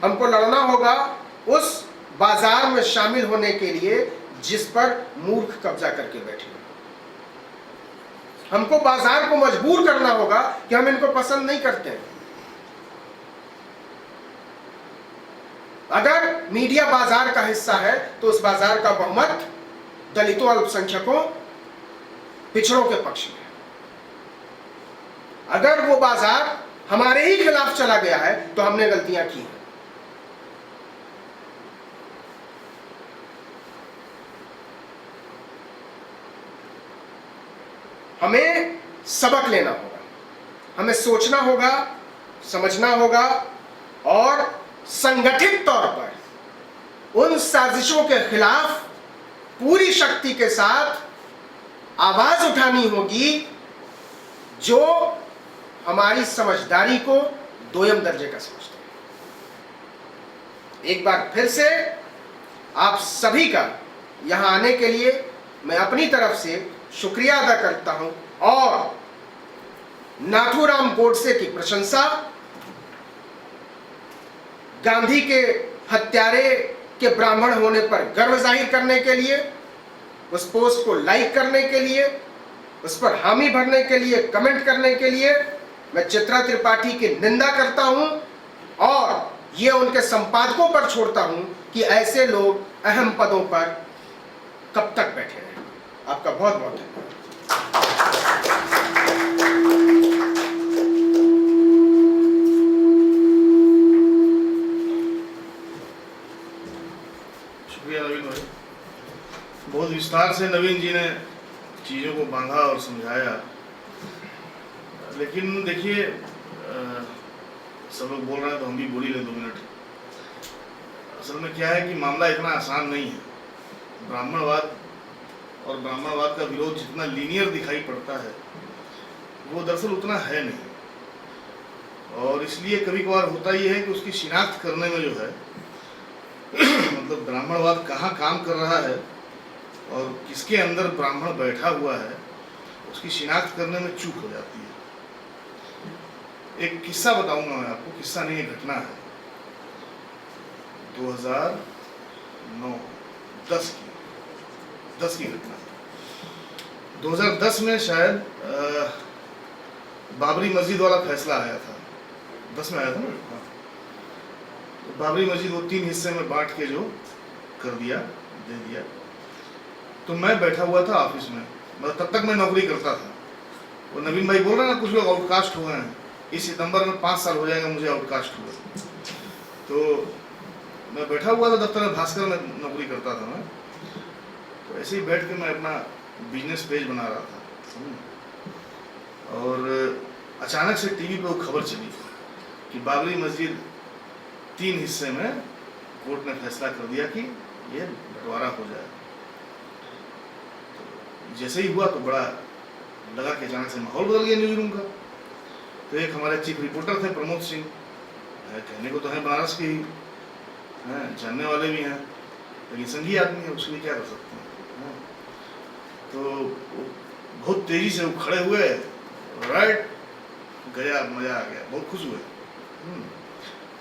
हमको लड़ना होगा उस बाजार में शामिल होने के लिए जिस पर मूर्ख कब्जा करके बैठे। हमको बाजार को मजबूर करना होगा कि हम इनको पसंद नहीं करते हैं। अगर मीडिया बाजार का हिस्सा है तो उस बाजार का बहुमत दलितों, अल्पसंख्यकों, पिछड़ों के पक्ष में है। अगर वो बाजार हमारे ही खिलाफ चला गया है तो हमने गलतियां की हैं। हमें सबक लेना होगा, हमें सोचना होगा, समझना होगा, और संगठित तौर पर उन साजिशों के खिलाफ पूरी शक्ति के साथ आवाज उठानी होगी जो हमारी समझदारी को दोयम दर्जे का समझते हैं। एक बार फिर से आप सभी का यहां आने के लिए मैं अपनी तरफ से शुक्रिया अदा करता हूं, और नाथूराम गोडसे की प्रशंसा, गांधी के हत्यारे के ब्राह्मण होने पर गर्व जाहिर करने के लिए, उस पोस्ट को लाइक करने के लिए, उस पर हामी भरने के लिए, कमेंट करने के लिए मैं चित्रा त्रिपाठी की निंदा करता हूं, और ये उनके संपादकों पर छोड़ता हूं कि ऐसे लोग अहम पदों पर कब तक बैठे रहें। आपका बहुत बहुत धन्यवाद। शुक्रिया नवीन भाई, बहुत विस्तार से नवीन जी ने चीज़ों को बांधा और समझाया। लेकिन देखिए, सब लोग बोल रहे हैं तो हम भी बोल ही लें 2 मिनट। असल में क्या है कि मामला इतना आसान नहीं है। ब्राह्मणवाद और ब्राह्मणवाद का विरोध जितना लीनियर दिखाई पड़ता है वो दरअसल उतना है नहीं, और इसलिए कभी कभार होता ही है कि उसकी शिनाख्त करने में जो है मतलब ब्राह्मणवाद कहाँ काम कर रहा है और किसके अंदर ब्राह्मण बैठा हुआ है, उसकी शिनाख्त करने में चूक हो जाती है। एक किस्सा बताऊंगा मैं आपको, किस्सा नहीं, एक घटना है 2009-10 की घटना। 2010 में शायद बाबरी मस्जिद वाला फैसला आया था, 10 में आया था ना। तो बाबरी मस्जिद वो 3 हिस्से में बांट के जो कर दिया, दे दिया। तो मैं बैठा हुआ था ऑफिस में, मतलब तब तक मैं नौकरी करता था। वो नवीन भाई बोल रहे हैं ना, कुछ लोग आउटकास्ट हुए हैं, इस सितंबर में 5 साल हो जाएगा मुझे आउटकास्ट हुए। तो मैं बैठा हुआ था दफ्तर में, भास्कर में नौकरी करता था मैं। तो ऐसे ही बैठ के मैं अपना बिजनेस पेज बना रहा था और अचानक से टीवी पे वो खबर चली कि बाबरी मस्जिद 3 हिस्से में कोर्ट ने फैसला कर दिया कि ये बंटवारा हो जाए। तो जैसे ही हुआ तो बड़ा लगा कि अचानक से माहौल बदल गया न्यूज रूम का। तो एक हमारे चीफ रिपोर्टर थे प्रमोद सिंह, कहने को तो है बनारस के ही हैं, जानने वाले भी हैं, लेकिन संघी आदमी है, उसके लिए क्या कर सकते हैं। तो बहुत तेजी से वो खड़े हुए, राइट, गया, मजा आ गया, बहुत खुश हुए।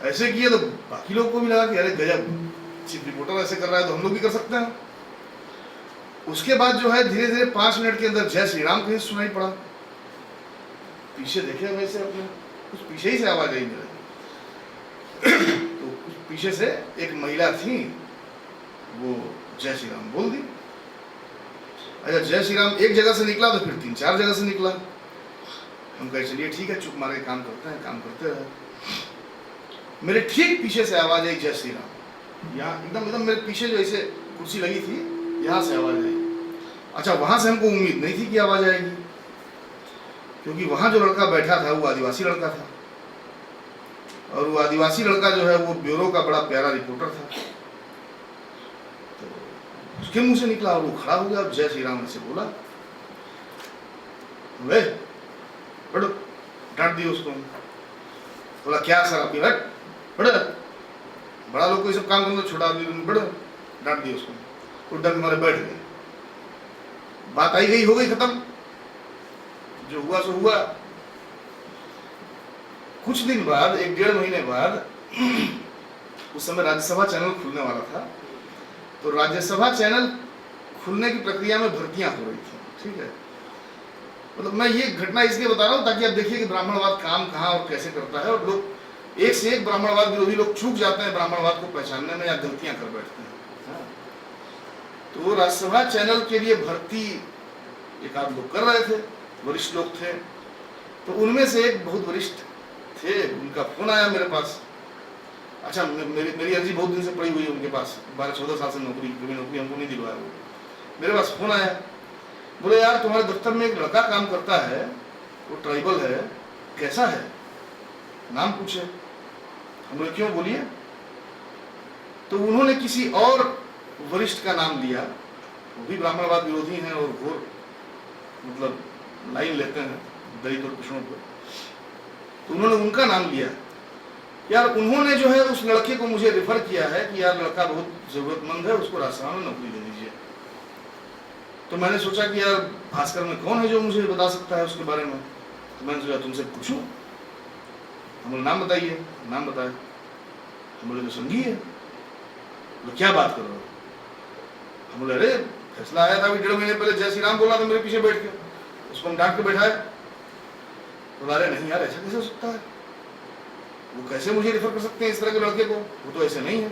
ऐसे किए तो बाकी लोग को भी लगा कि अरे गजब, चीफ रिपोर्टर ऐसे कर रहा है तो हम लोग भी कर सकते हैं। उसके बाद जो है धीरे धीरे 5 मिनट के अंदर जय श्री राम कहीं सुनाई पड़ा। पीछे देखे वैसे अपने, कुछ पीछे ही से आवाज आई मेरे। तो कुछ पीछे से एक महिला थी, वो जय श्री राम बोल दी। अच्छा, जय श्री राम एक जगह से निकला तो फिर 3-4 जगह से निकला। हम कहे चलिए ठीक है, चुप मार के काम करते हैं, काम करते रहे। मेरे ठीक पीछे से आवाज आई जय श्री राम, यहाँ एकदम एकदम मेरे पीछे जो ऐसे कुर्सी लगी थी, यहाँ से आवाज आई। अच्छा, वहां से हमको उम्मीद नहीं थी कि आवाज आएगी, क्योंकि वहां जो लड़का बैठा था वो आदिवासी लड़का था, और वो आदिवासी लड़का जो है वो ब्यूरो का बड़ा प्यारा रिपोर्टर था। तो उसके मुंह से निकला और वो खड़ा हो गया और जय श्री राम से बोला, वे बड़ो, डांट दिया उसको। बोला क्या सर आप बड़ा बड़ा लोग को ये सब काम करना, छोटा आदमी बड़ा, डांट दिया उसको। तो डर मारे बैठ गए। बात आई गई, हो गई खत्म, जो हुआ सो हुआ। कुछ दिन बाद, 1-1.5 महीने बाद, उस समय राज्यसभा चैनल खुलने वाला था। तो राज्यसभा चैनल खुलने की प्रक्रिया में भर्तियां हो रही थी, ठीक है। मतलब मैं ये घटना इसलिए बता रहा हूँ ताकि आप देखिए कि ब्राह्मणवाद काम कहाँ और कैसे करता है, और लोग एक से एक ब्राह्मणवाद विरोधी लोग चूक जाते हैं ब्राह्मणवाद को पहचानने में, या गलतियां कर बैठते हैं। तो राज्यसभा चैनल के लिए भर्ती एक आध लोग कर रहे थे, वरिष्ठ लोग थे। तो उनमें से एक बहुत वरिष्ठ थे, उनका फोन आया मेरे पास। अच्छा, मेरी अर्जी बहुत दिन से पड़ी हुई है उनके पास, 12-14 साल से नौकरी हमको नहीं दिलवाया। वो मेरे पास फोन आया, बोले यार तुम्हारे दफ्तर में एक लड़का काम करता है, वो ट्राइबल है, कैसा है, नाम पूछे। हम बोले क्यों, बोलिए। तो उन्होंने किसी और वरिष्ठ का नाम लिया, वो भी ब्राह्मणवाद विरोधी हैं और घोर मतलब लाइन लेते हैं दलित और पिछड़ों पर। तो उन्होंने उनका नाम लिया। यार उन्होंने जो है उस लड़के को मुझे रेफर किया है कि यार लड़का बहुत जरूरतमंद है, उसको राज्यसभा में नौकरी दे दीजिए। तो मैंने सोचा कि यार भास्कर में कौन है जो मुझे बता सकता है उसके बारे में। तो मैंने सोचा तुमसे पूछूं। हम बोले नाम बताइए। नाम बताया। हम बोले तो संघी है। बोले क्या बात कर रहे हो। हम बोले अरे फैसला आया था अभी 1.5 महीने पहले, जय श्री राम बोला था मेरे पीछे बैठ के, उसको हम डांट के बैठाए। बोला अरे नहीं यार, ऐसा कैसे हो सकता है, वो कैसे मुझे रेफर कर सकते हैं इस तरह के लड़के को, वो तो ऐसे नहीं है।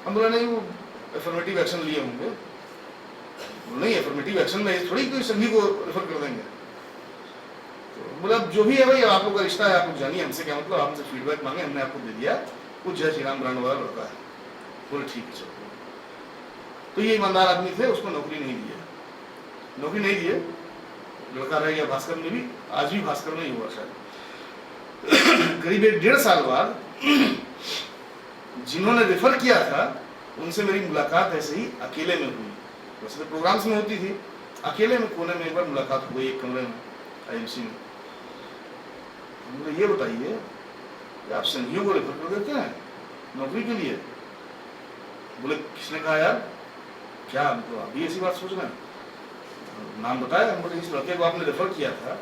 हम बोला नहीं, वो एफर्मेटिव एक्शन लिए होंगे। नहीं, एफर्मेटिव एक्शन में थोड़ी कोई संघी को रेफर कर देंगे। तो बोला जो भी है भाई, आप लोग का रिश्ता है, आप लोग जानिए, हमसे क्या मतलब, आपसे फीडबैक मांगे, हमने आपको दे दिया, वो जय श्री राम ब्रांड वाला लड़का है। बोले ठीक है चलो। तो ये ईमानदार आदमी थे, उसको नौकरी नहीं दिए, नौकरी नहीं दिए, लड़का रह गया भास्कर में भी, आज भी भास्कर में ही हुआ शायद। करीब 1.5 साल बाद जिन्होंने रेफर किया था उनसे मेरी मुलाकात ऐसे ही अकेले में हुई। वैसे तो प्रोग्राम्स में होती थी, अकेले में कोने में एक बार मुलाकात हुई, एक कमरे में आईएमसी में। मुझे ये बताइए कि आप संघियों को रेफर कर देते हैं नौकरी के लिए। बोले किसने कहा यार, क्या मतलब आप भी ऐसी बात सोच रहे हैं। नाम बताया। हम बोले इस लड़के को आपने रेफर किया था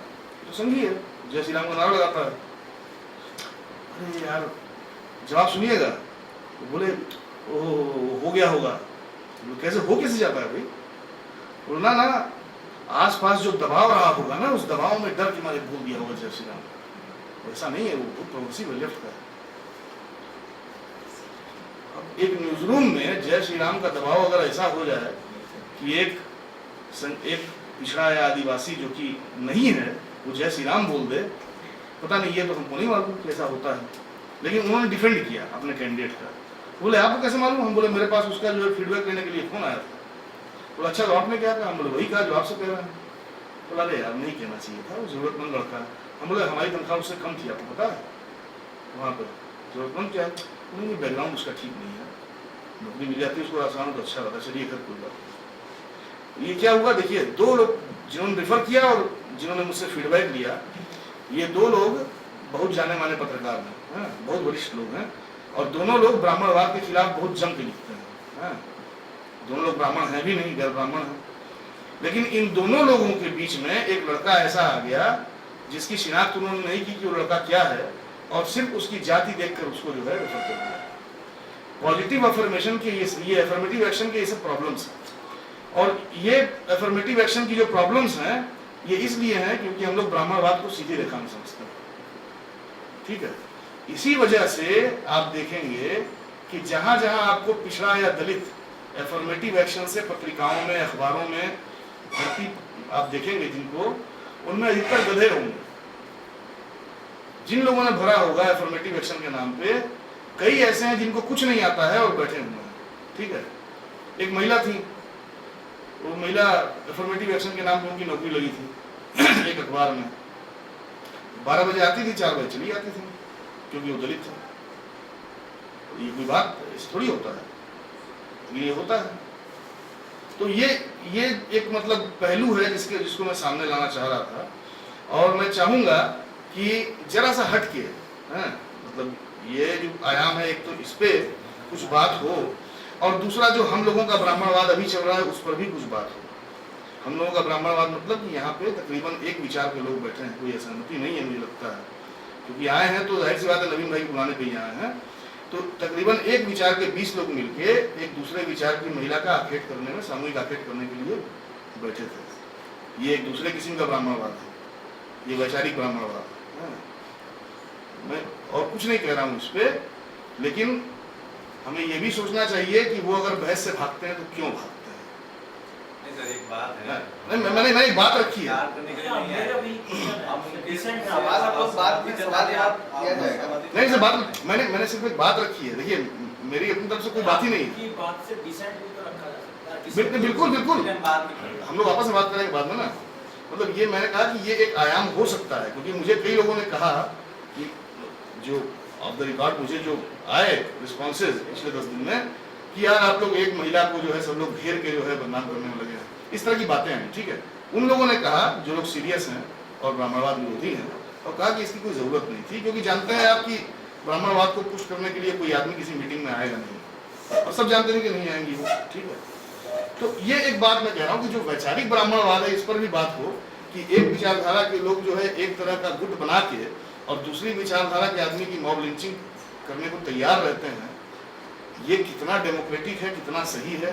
तो संघी है, जय श्री राम का नारा लगाता है। अरे यार जवाब सुनिएगा। तो बोले हो गया होगा। तो कैसे हो, कैसे जाता है भाई। बोलना ना, आस पास जो दबाव रहा होगा ना, उस दबाव में डर के मारे बोल दिया होगा जय श्री राम। ऐसा नहीं है, वो बहुत प्रोग्रेसिव लेफ्ट का है। अब एक न्यूज रूम में जय श्री राम का दबाव अगर ऐसा हो जाए कि एक पिछड़ा या आदिवासी जो कि नहीं है वो जय श्री राम बोल दे, पता नहीं, ये तो हमको नहीं मालूम कैसा होता है। लेकिन उन्होंने डिफेंड किया अपने कैंडिडेट का। बोले आपको कैसे मालूम। हम बोले मेरे पास उसका जो है फीडबैक लेने के लिए फोन आया था। बोला अच्छा तो आपने क्या कहा? हम बोले वही कहा जो आपसे कह रहे हैं। बोला अरे यार नहीं कहना चाहिए था, वो जरूरतमंद लड़का है। हम बोले हमारी तनख्वाह उससे कम थी, आपको पता है? वहाँ पर जरूरतमंद क्या है? नहीं, बैकग्राउंड उसका ठीक नहीं है, नौकरी मिल जाती है उसको आसान हो तो अच्छा रहता। चलिए खैर कोई बात नहीं। ये क्या हुआ देखिए, दो लोग जिन्होंने रेफर किया और जिन्होंने मुझसे फीडबैक लिया, ये दो लोग बहुत जाने माने पत्रकार हैं, बहुत वरिष्ठ लोग हैं, और दोनों लोग ब्राह्मणवाद के खिलाफ बहुत जम के लिखते हैं। दोनों लोग ब्राह्मण हैं भी नहीं, गैर ब्राह्मण हैं। लेकिन इन दोनों लोगों के बीच में एक लड़का ऐसा आ गया जिसकी शिनाख्त उन्होंने नहीं की कि वो लड़का क्या है, और सिर्फ उसकी जाति देखकर उसको जो है रेफर कर दिया। पॉजिटिव अफर्मेशन के ये अफर्मेटिव एक्शन के ये सब प्रॉब्लम्स हैं, और ये अफर्मेटिव एक्शन की जो प्रॉब्लम्स हैं ये इसलिए हैं क्योंकि हम लोग ब्राह्मणवाद को सीधी रेखा में समझते हैं। ठीक है, इसी वजह से आप देखेंगे कि जहां जहां आपको पिछड़ा या दलित अफर्मेटिव एक्शन से पत्रिकाओं में, अखबारों में भर्ती आप देखेंगे जिनको, उनमें अधिकतर गधे होंगे। जिन लोगों ने भरा होगा अफर्मेटिव एक्शन के नाम पे, कई ऐसे हैं जिनको कुछ नहीं आता है और बैठे हुए हैं। ठीक है, एक महिला थी, वो महिला अफर्मेटिव एक्शन के नाम पे उनकी नौकरी लगी थी एक अखबार में। 12 बजे आती थी, 4 बजे चली जाती थी, क्योंकि वो दलित था। ये कोई बात थोड़ी होता है, ये होता है। तो ये एक मतलब पहलू है जिसको मैं सामने लाना चाह रहा था, और मैं चाहूंगा कि जरा सा हट के मतलब ये जो आयाम है, एक तो इस पे कुछ बात हो, और दूसरा जो हम लोगों का ब्राह्मणवाद अभी चल रहा है उस पर भी कुछ बात हो। हम लोगों का ब्राह्मणवाद मतलब कि यहाँ पे तकरीबन एक विचार के लोग बैठे हैं, कोई असहमति नहीं है मुझे लगता है, क्योंकि आए हैं तो जाहिर सी बात है नवीन भाई को बुलाने पे ही आए हैं। तो तकरीबन एक विचार के 20 लोग मिलके एक दूसरे विचार की महिला का आखेट करने में, सामूहिक आखेट करने के लिए बैठे थे। ये एक दूसरे किस्म का ब्राह्मणवाद है, ये वैचारिक ब्राह्मणवाद है। मैं और कुछ नहीं कह रहा हूँ इस पे, लेकिन हमें ये भी सोचना चाहिए कि वो अगर बहस से भागते हैं तो क्यों भागते हैं। नहीं सर, एक बात है, मैंने एक बात रखी है। नहीं सर, बात मैंने सिर्फ एक बात रखी है। देखिए मेरी अपनी तरफ से कोई बात ही नहीं है। बिल्कुल हम लोग आपस में बात करेंगे बाद में ना। मतलब ये मैंने कहा कि ये एक आयाम हो सकता है, क्योंकि मुझे कई लोगों ने कहा कि जो ऑफ द रिकॉर्ड मुझे जो आए रिस्पॉन्सेज पिछले 10 दिन में कि यार आप लोग एक महिला को जो है सब लोग घेर के जो है बदनाम करने में लगे हैं, इस तरह की बातें आई। ठीक है, उन लोगों ने कहा जो लोग सीरियस हैं और ब्राह्मणवाद विरोधी हैं, और कहा कि इसकी कोई जरूरत नहीं थी, क्योंकि जानते हैं आप कि ब्राह्मणवाद को पुश करने के लिए कोई आदमी किसी मीटिंग में आएगा नहीं, और सब जानते हैं कि नहीं आएंगी वो। ठीक है, तो ये एक बात मैं कह रहा हूँ कि जो वैचारिक ब्राह्मणवाद है इस पर भी बात हो कि एक विचारधारा के लोग जो है एक तरह का गुट बना के और दूसरी विचारधारा के आदमी की मॉब लिंचिंग करने को तैयार रहते हैं, ये कितना डेमोक्रेटिक है, कितना सही है,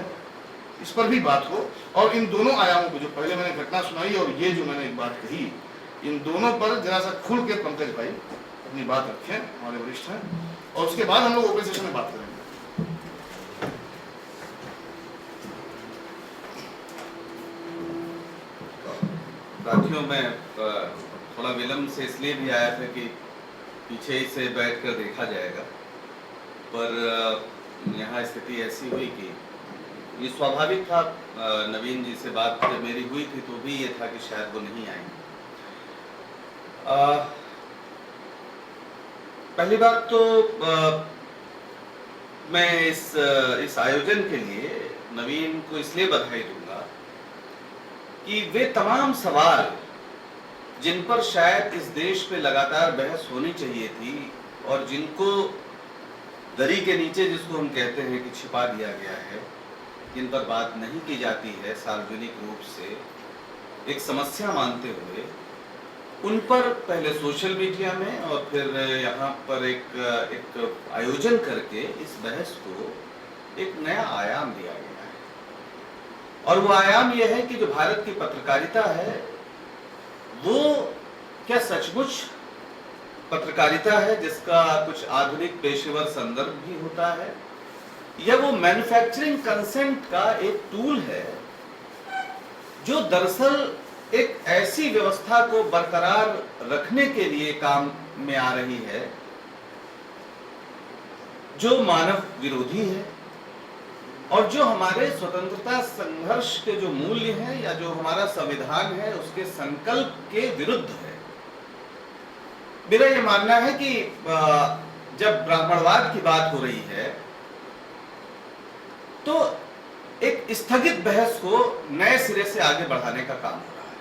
इस पर भी बात हो। और इन दोनों आयामों पे, जो पहले मैंने घटना सुनाई और ये जो मैंने एक बात कही, इन दोनों पर जरा सा खुल के पंकज भाई अपनी बात रखें, हमारे वरिष्ठ हैं, और उसके बाद हम लोग ओपन सेशन में बात करेंगे। साथियों, मैं थोड़ा विलम्ब से इसलिए भी आया था कि पीछे से बैठकर देखा जाएगा, पर यहाँ स्थिति ऐसी हुई कि ये स्वाभाविक था। नवीन जी से बात जब मेरी हुई थी तो भी ये था कि शायद वो नहीं आएंगे। पहली बात तो मैं इस आयोजन के लिए नवीन को इसलिए बधाई दूंगा कि वे तमाम सवाल जिन पर शायद इस देश पे लगातार बहस होनी चाहिए थी और जिनको दरी के नीचे, जिसको हम कहते हैं कि छिपा दिया गया है, जिन पर बात नहीं की जाती है सार्वजनिक रूप से एक समस्या मानते हुए, उन पर पहले सोशल मीडिया में और फिर यहाँ पर एक आयोजन करके इस बहस को एक नया आयाम दिया गया है। और वो आयाम यह है कि जो भारत की पत्रकारिता है वो क्या सचमुच पत्रकारिता है जिसका कुछ आधुनिक पेशेवर संदर्भ भी होता है, या वो मैन्युफैक्चरिंग कंसेंट का एक टूल है जो दरअसल एक ऐसी व्यवस्था को बरकरार रखने के लिए काम में आ रही है जो मानव विरोधी है, और जो हमारे स्वतंत्रता संघर्ष के जो मूल्य हैं या जो हमारा संविधान है उसके संकल्प के विरुद्ध है। मेरा ये मानना है कि जब ब्राह्मणवाद की बात हो रही है तो एक स्थगित बहस को नए सिरे से आगे बढ़ाने का काम हो रहा है।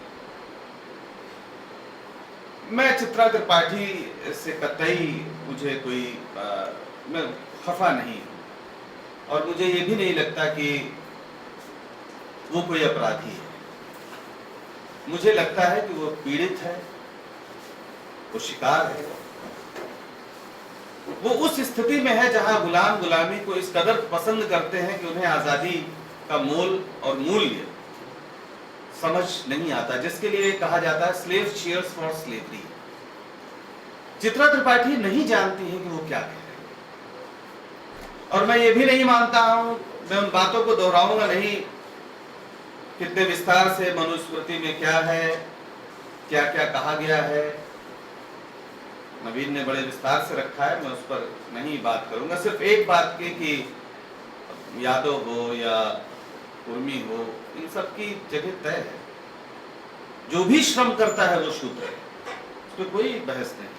मैं चित्रा त्रिपाठी से कतई मुझे कोई मैं खफा नहीं हूं और मुझे ये भी नहीं लगता कि वो कोई अपराधी है। मुझे लगता है कि वो पीड़ित है, वो शिकार है, वो उस स्थिति में है जहां गुलाम गुलामी को इस कदर पसंद करते हैं कि उन्हें आजादी का मोल और मूल्य समझ नहीं आता, जिसके लिए कहा जाता है slave cheers for slavery. Chitra Tripathi नहीं जानती है कि वो क्या कह रही है और मैं ये भी नहीं मानता हूं, मैं उन बातों को दोहराऊंगा नहीं कितने विस्तार से मनुस्मृति में क्या है, क्या क्या कहा गया है। नवीन ने बड़े विस्तार से रखा है, मैं उस पर नहीं बात करूंगा। सिर्फ एक बात की कि यादव हो या उर्मी हो, इन सब की जगह तय है। जो भी श्रम करता है वो शूद्र है, उस पर कोई बहस नहीं।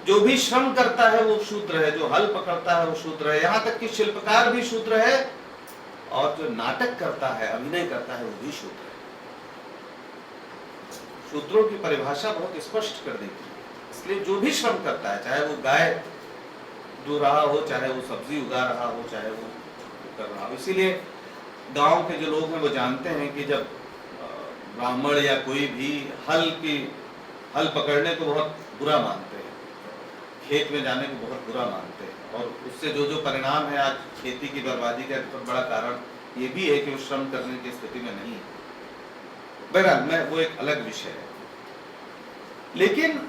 जो भी श्रम करता है वो शूद्र है, जो हल पकड़ता है वो शूद्र है, यहां तक कि शिल्पकार भी शूद्र है और जो नाटक करता है, अभिनय करता है, वो भी शूद्र है। शूद्रों की परिभाषा बहुत स्पष्ट कर देती है। इसलिए जो भी श्रम करता है, चाहे वो गाय दू रहा हो, चाहे वो सब्जी उगा रहा हो, चाहे वो कर रहा हो। इसीलिए गांव के जो लोग हैं वो जानते हैं कि जब ब्राह्मण या कोई भी हल पकड़ने को बहुत बुरा मानते हैं, खेत में जाने को बहुत बुरा मानते हैं और उससे जो जो परिणाम है आज खेती की बर्बादी का बहुत बड़ा कारण ये भी है कि वो श्रम करने की स्थिति में नहीं है। बहरहाल मैं वो एक अलग विषय है। लेकिन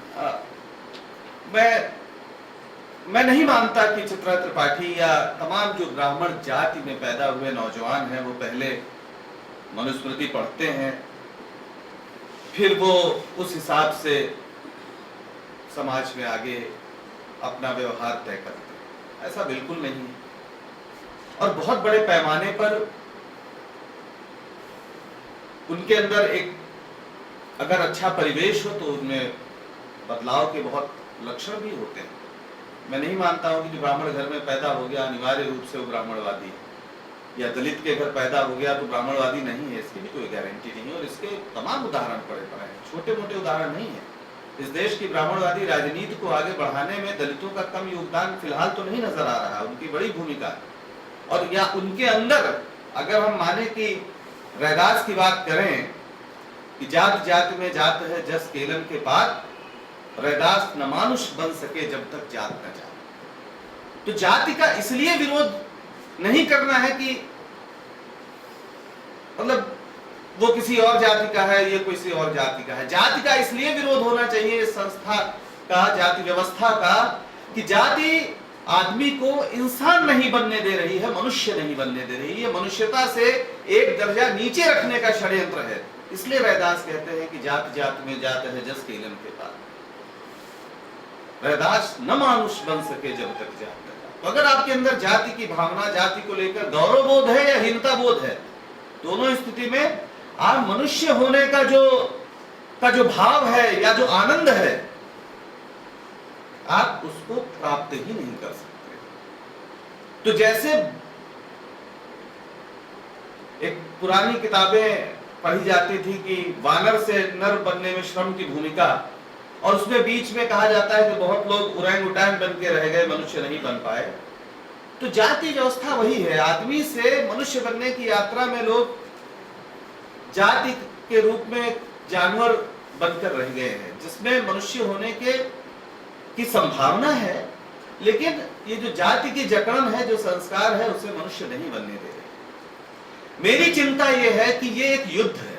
मैं नहीं मानता कि चित्रा त्रिपाठी या तमाम जो ब्राह्मण जाति में पैदा हुए नौजवान हैं वो पहले मनुस्मृति पढ़ते हैं, फिर वो उस हिसाब से समाज में आगे अपना व्यवहार तय करते हैं। ऐसा बिल्कुल नहीं है। और बहुत बड़े पैमाने पर उनके अंदर एक अगर अच्छा परिवेश हो तो उनमें बदलाव के बहुत लक्षण भी होते हैं। मैं नहीं मानता हूं कि जो ब्राह्मण घर में पैदा हो गया अनिवार्य रूप से वो ब्राह्मणवादी है, या दलित के घर पैदा हो गया तो ब्राह्मणवादी नहीं है, इसकी भी कोई गारंटी नहीं है। और इसके तमाम उदाहरण पड़े हैं, छोटे मोटे उदाहरण नहीं है। इस देश की ब्राह्मणवादी राजनीति को आगे बढ़ाने में दलितों का कम योगदान फिलहाल तो नहीं नजर आ रहा, उनकी बड़ी भूमिका है। और या उनके अंदर अगर हम माने कि रैदास की बात करें कि जात जात में जात है जस केलन के बाद, रैदास न मानुष बन सके जब तक जात न जात। तो जाति का इसलिए विरोध नहीं करना है कि मतलब वो किसी और जाति का है, ये किसी और जाति का है। जाति का इसलिए विरोध होना चाहिए इस संस्था का, जाति व्यवस्था का, कि जाति आदमी को इंसान नहीं बनने दे रही है, मनुष्य नहीं बनने दे रही है, मनुष्यता से एक दर्जा नीचे रखने का षड्यंत्र है। इसलिए रैदास कहते हैं कि जात जात में जात है जस केलन के बाद, रैदास न मानुष बन सके जब तक जात न जात। तो अगर आपके अंदर जाति की भावना, जाति को लेकर गौरव बोध है या हीनता बोध है, दोनों स्थिति में आप मनुष्य होने का जो भाव है या जो आनंद है आप उसको प्राप्त ही नहीं कर सकते। तो जैसे एक पुरानी किताबें पढ़ी जाती थी कि वानर से नर बनने में श्रम की भूमिका, और उसमें बीच में कहा जाता है कि बहुत लोग उरैंग उटैंग बन के रह गए, मनुष्य नहीं बन पाए। तो जाति व्यवस्था वही है, आदमी से मनुष्य बनने की यात्रा में लोग जाति के रूप में जानवर बनकर रह गए हैं, जिसमें मनुष्य होने की संभावना है, लेकिन ये जो जाति की जकड़न है, जो संस्कार है, उसे मनुष्य नहीं बनने दे रहे। मेरी चिंता यह है कि ये एक युद्ध है।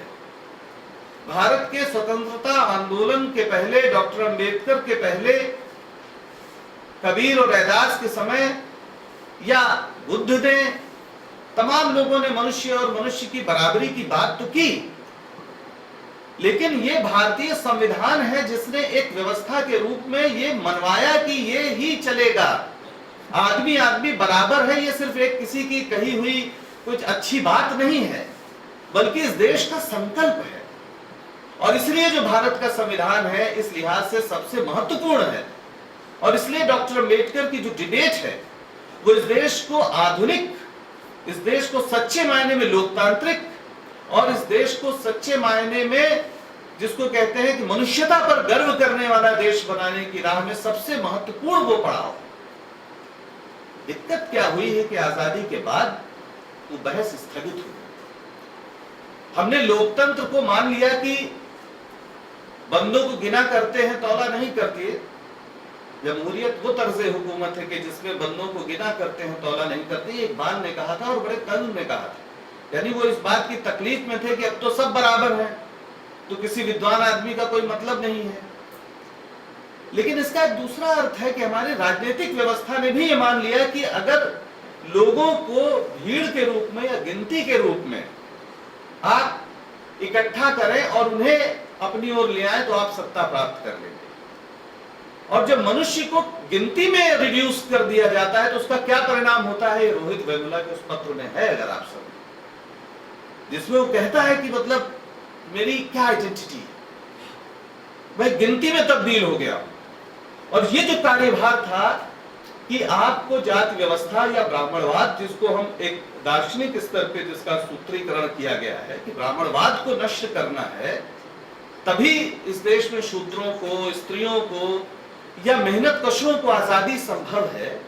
भारत के स्वतंत्रता आंदोलन के पहले, डॉक्टर अंबेडकर के पहले, कबीर और रैदास के समय या बुद्ध ने, तमाम लोगों ने मनुष्य और मनुष्य की बराबरी की बात तो की, लेकिन ये भारतीय संविधान है जिसने एक व्यवस्था के रूप में ये मनवाया कि ये ही चलेगा। आदमी आदमी बराबर है, ये सिर्फ एक किसी की कही हुई कुछ अच्छी बात नहीं है, बल्कि इस देश का संकल्प है। और इसलिए जो भारत का संविधान है इस लिहाज से सबसे महत्वपूर्ण है। और इसलिए डॉक्टर अंबेडकर की जो डिबेट है वो इस देश को आधुनिक, इस देश को सच्चे मायने में लोकतांत्रिक और इस देश को सच्चे मायने में जिसको कहते हैं कि मनुष्यता पर गर्व करने वाला देश बनाने की राह में सबसे महत्वपूर्ण वो पड़ाव है। दिक्कत क्या हुई है कि आजादी के बाद वो बहस स्थगित हो गई। हमने लोकतंत्र को मान लिया कि बंदों को गिना करते हैं, तौला नहीं करती है। जमहूरियत वो तर्ज हुकूमत है कि जिसमें बंदों को गिना करते हैं, तौला नहीं करती। इकबाल ने कहा था और बड़े तंज में कहा था, यानी वो इस बात की तकलीफ में थे कि अब तो सब बराबर है, तो किसी विद्वान आदमी का कोई मतलब नहीं है। लेकिन इसका एक दूसरा अर्थ है कि हमारी राजनीतिक व्यवस्था ने भी ये मान लिया कि अगर लोगों को भीड़ के रूप में या गिनती के रूप में आप इकट्ठा करें और उन्हें अपनी ओर ले आए तो आप सत्ता प्राप्त कर लेंगे। और जब मनुष्य को गिनती में रिड्यूस कर दिया जाता है तो उसका क्या परिणाम होता है, रोहित वेमुला के उस पत्र में है, अगर आप सब, जिसमें वो कहता है कि मतलब मेरी क्या आइडेंटिटी है, मैं गिनती में तब्दील हो गया। और ये जो कार्यभार था कि आपको जाति व्यवस्था या ब्राह्मणवाद, जिसको हम एक दार्शनिक स्तर पे जिसका सूत्रीकरण किया गया है कि ब्राह्मणवाद को नष्ट करना है, तभी इस देश में शूद्रों को, स्त्रियों को या मेहनत कशों को आजादी संभव है।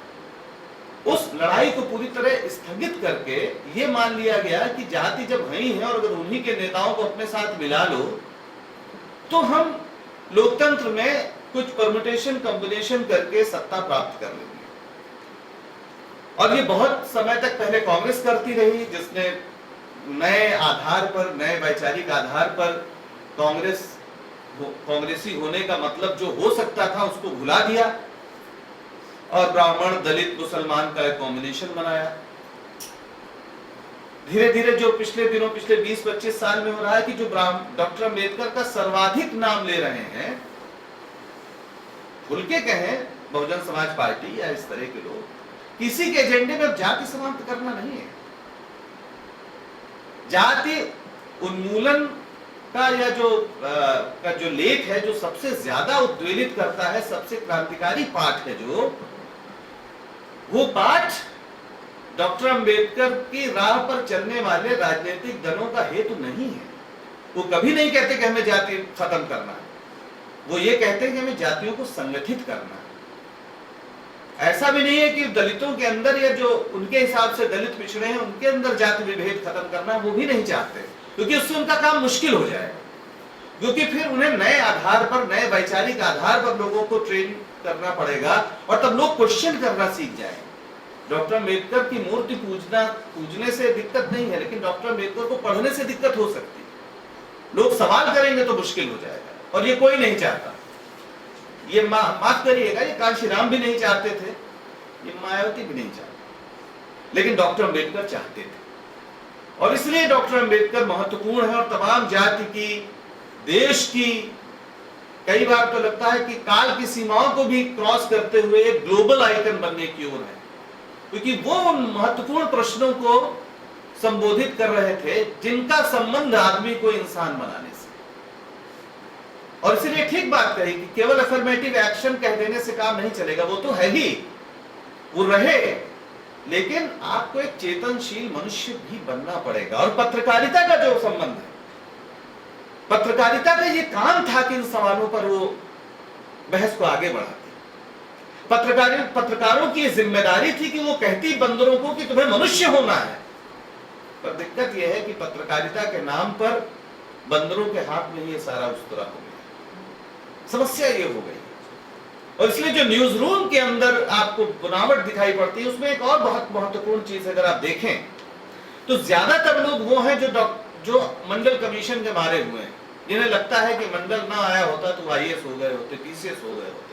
उस लड़ाई को पूरी तरह स्थगित करके ये मान लिया गया कि जाति जब है ही है और अगर उन्हीं के नेताओं को अपने साथ मिला लो तो हम लोकतंत्र में कुछ परम्यूटेशन कॉम्बिनेशन करके सत्ता प्राप्त कर लेंगे। और ये बहुत समय तक पहले कांग्रेस करती रही, जिसने नए आधार पर, नए वैचारिक आधार पर कांग्रेसी होने का मतलब जो हो सकता था उसको भुला दिया और ब्राह्मण, दलित, मुसलमान का एक कॉम्बिनेशन बनाया। धीरे धीरे जो पिछले दिनों, पिछले 20-25 साल में हो रहा है कि जो डॉक्टर अंबेडकर का सर्वाधिक नाम ले रहे हैं, खुल के कहें बहुजन समाज पार्टी या इस तरह के लोग, किसी के एजेंडे में जाति समाप्त करना नहीं है। जाति उन्मूलन का या जो लेख है, जो सबसे ज्यादा उद्वेलित करता है, सबसे क्रांतिकारी पाठ है जो, वो पाठ डॉक्टर अंबेडकर की राह पर चलने वाले राजनीतिक दलों का हेतु नहीं है। वो कभी नहीं कहते कि हमें जाति खत्म करना है, वो ये कहते हैं कि हमें जातियों को संगठित करना है। ऐसा भी नहीं है कि दलितों के अंदर या जो उनके हिसाब से दलित पिछड़े हैं उनके अंदर जाति विभेद खत्म करना है, वो भी नहीं चाहते, क्योंकि उससे उनका काम मुश्किल हो जाएगा। क्योंकि फिर उन्हें नए आधार पर, नए वैचारिक आधार पर लोगों को ट्रेन करना पड़ेगा और तब लोग क्वेश्चन करना सीख जाएंगे। डॉक्टर अंबेडकर की मूर्ति पूजने से दिक्कत नहीं है, लेकिन डॉक्टर अंबेडकर को पढ़ने से दिक्कत हो सकती है। लोग सवाल करेंगे तो मुश्किल हो जाएगा, और ये कोई नहीं चाहता। ये माफ करिएगा, ये कांशीराम भी नहीं चाहते थे, ये मायावती भी नहीं चाहते, लेकिन डॉक्टर अंबेडकर चाहते थे। और इसलिए डॉक्टर अंबेडकर महत्वपूर्ण है और तमाम जाति की, देश की, कई बार तो लगता है कि काल की सीमाओं को भी क्रॉस करते हुए एक ग्लोबल आइकन बनने की ओर है, क्योंकि वो उन महत्वपूर्ण प्रश्नों को संबोधित कर रहे थे जिनका संबंध आदमी को इंसान बनाने से। और इसलिए ठीक बात कही कि केवल अफर्मेटिव एक्शन कह देने से काम नहीं चलेगा, वो तो है ही, वो रहे, लेकिन आपको एक चेतनशील मनुष्य भी बनना पड़ेगा। और पत्रकारिता का जो संबंध है, पत्रकारिता का ये काम था कि इन सवालों पर वो बहस को आगे बढ़ाती। पत्रकारों की जिम्मेदारी थी कि वो कहती बंदरों को कि तुम्हें मनुष्य होना है। पर दिक्कत यह है कि पत्रकारिता के नाम पर बंदरों के हाथ में ये सारा उस्तरा हो गया। समस्या ये हो गई। और इसलिए जो न्यूज रूम के अंदर आपको बनावट दिखाई पड़ती है, उसमें एक और बहुत महत्वपूर्ण चीज अगर आप देखें तो ज्यादातर लोग वो हैं जो मंडल कमीशन के मारे हुए हैं, जिन्हें लगता है कि मंडल ना आया होता तो IAS हो गए होते, PCS हो गए होते।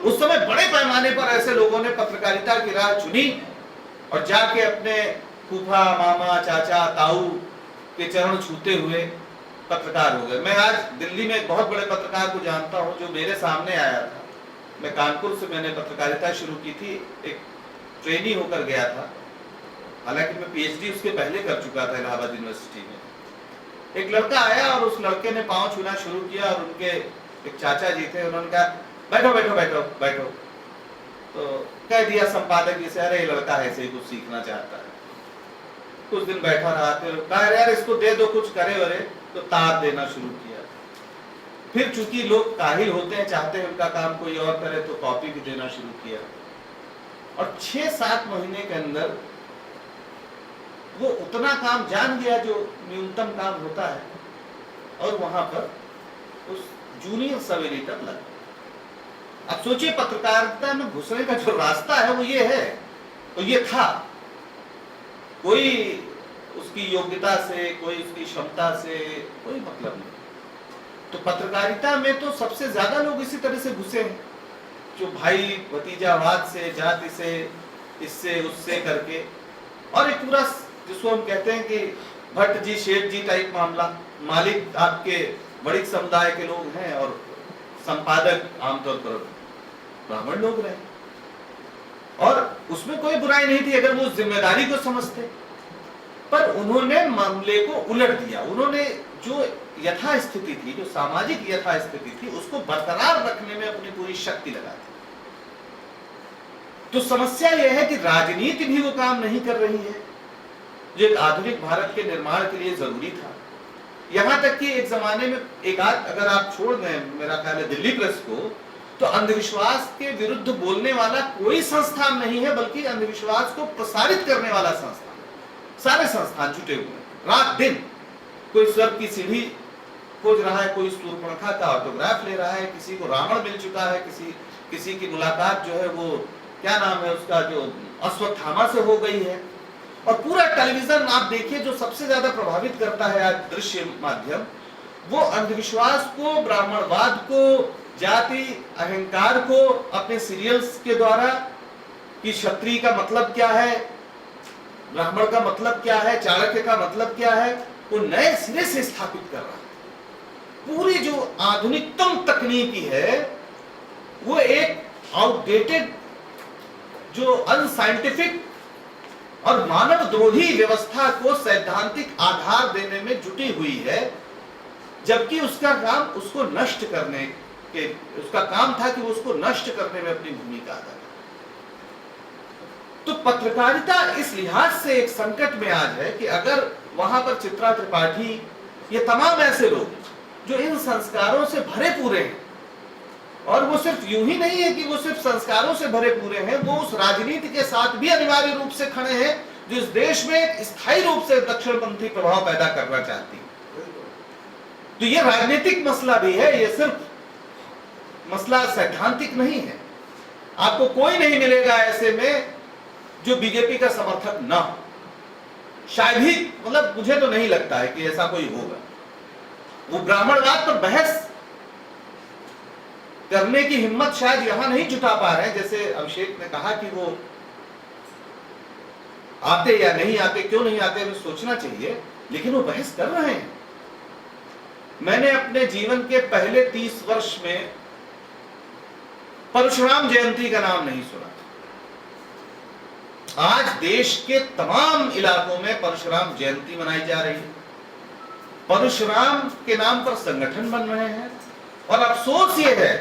उस समय बड़े पैमाने पर ऐसे लोगों ने पत्रकारिता की राह चुनी और जाके अपने फूफा, मामा, चाचा, ताऊ के चरण छूते हुए पत्रकार हो गए। मैं आज दिल्ली में एक बहुत बड़े पत्रकार को जानता हूं जो मेरे सामने आया था। मैं कानपुर से मैंने पत्रकारिता शुरू की थी, एक ट्रेनी होकर गया था, हालांकि मैं पीएचडी उसके पहले कर चुका था इलाहाबाद यूनिवर्सिटी में। एक लड़का आया और उस लड़के ने पांव छूना शुरू किया और उनके एक चाचा जी थे, उन्होंने कहा बैठो बैठो बैठो बैठो। तो कह दिया संपादक जी से, अरे ये लड़का ऐसे ही कुछ सीखना चाहता है। कुछ दिन बैठा रहा, फिर कहा यार इसको दे दो कुछ करे वरे, तो तार देना शुरू किया। फिर चूंकि लोग काहिल होते हैं, चाहते हैं उनका काम कोई और करे, तो कॉपी भी देना शुरू किया। और 6-7 महीने के अंदर वो उतना काम जान गया जो न्यूनतम काम होता है, और वहां पर उस जूनियर सब एडिटर लगा। अब सोचिए पत्रकारिता में घुसने का जो रास्ता है वो ये है, तो ये था। कोई उसकी योग्यता से, कोई उसकी क्षमता से कोई मतलब नहीं। तो पत्रकारिता में तो सबसे ज्यादा लोग इसी तरह से घुसे हैं, जो भाई भतीजावाद से, जाति से, इससे उससे करके, और एक पूरा जिसको हम कहते हैं कि भट्ट जी शेठ जी टाइप मामला। मालिक आपके बड़े समुदाय के लोग हैं और संपादक आमतौर पर ब्राह्मण लोग रहे, और उसमें कोई बुराई नहीं थी अगर वो जिम्मेदारी को समझते। पर उन्होंने मामले को उलट दिया। उन्होंने जो यथास्थिति थी, जो सामाजिक यथास्थिति थी, उसको बरकरार रखने में अपनी पूरी शक्ति लगा दी। तो समस्या यह है कि राजनीति भी वो काम नहीं कर रही है जो एक आधुनिक भारत के निर्माण के लिए जरूरी था। यहां तक कि एक जमाने में एक आध अगर आप छोड़ दें, मेरा ख्याल है दिल्ली प्रेस को, तो अंधविश्वास के विरुद्ध बोलने वाला कोई संस्थान नहीं है, बल्कि अंधविश्वास को प्रसारित करने वाला संस्थान। सारे संस्थान जुटे हुए हैं रात दिन। कोई स्वर्ग की सीढ़ी खोज रहा है, कोई सूर्पणखा का ऑटोग्राफ ले रहा है, किसी को रावण मिल चुका है, किसी की मुलाकात जो है वो क्या नाम है उसका, जो अश्वत्थामा से हो गई है। और पूरा टेलीविजन आप देखिए, जो सबसे ज्यादा प्रभावित करता है आज दृश्य माध्यम, वो अंधविश्वास को, ब्राह्मणवाद को, जाति अहंकार को अपने सीरियल्स के द्वारा, कि क्षत्रिय का मतलब क्या है, ब्राह्मण का मतलब क्या है, चाणक्य का मतलब क्या है, वो नए सिरे से स्थापित कर रहा है। पूरी जो आधुनिकतम तकनीकी है वो एक आउटडेटेड, जो अनसाइंटिफिक और मानव द्रोही व्यवस्था को सैद्धांतिक आधार देने में जुटी हुई है, जबकि उसका काम उसको नष्ट करने के, उसका काम था कि वो उसको नष्ट करने में अपनी भूमिका अदा करे। तो पत्रकारिता इस लिहाज से एक संकट में आज है कि अगर वहां पर चित्रा त्रिपाठी, ये तमाम ऐसे लोग जो इन संस्कारों से भरे पूरे हैं, और वो सिर्फ यूं ही नहीं है कि वो सिर्फ संस्कारों से भरे पूरे हैं, वो उस राजनीति के साथ भी अनिवार्य रूप से खड़े हैं जो इस देश में एक स्थायी रूप से दक्षिणपंथी प्रभाव पैदा करना चाहती है। तो ये राजनीतिक मसला भी है, ये सिर्फ मसला सैद्धांतिक नहीं है। आपको कोई नहीं मिलेगा ऐसे में जो बीजेपी का समर्थक ना हो, शायद ही, मतलब मुझे तो नहीं लगता है कि ऐसा कोई होगा। वो ब्राह्मणवाद पर बहस करने की हिम्मत शायद यहां नहीं जुटा पा रहे हैं, जैसे अभिषेक ने कहा कि वो आते या नहीं आते, क्यों नहीं आते हमें सोचना चाहिए, लेकिन वो बहस कर रहे हैं। मैंने अपने जीवन के पहले 30 वर्ष में परशुराम जयंती का नाम नहीं सुना। आज देश के तमाम इलाकों में परशुराम जयंती मनाई जा रही है, परशुराम के नाम पर संगठन बन रहे हैं, और अफसोस ये है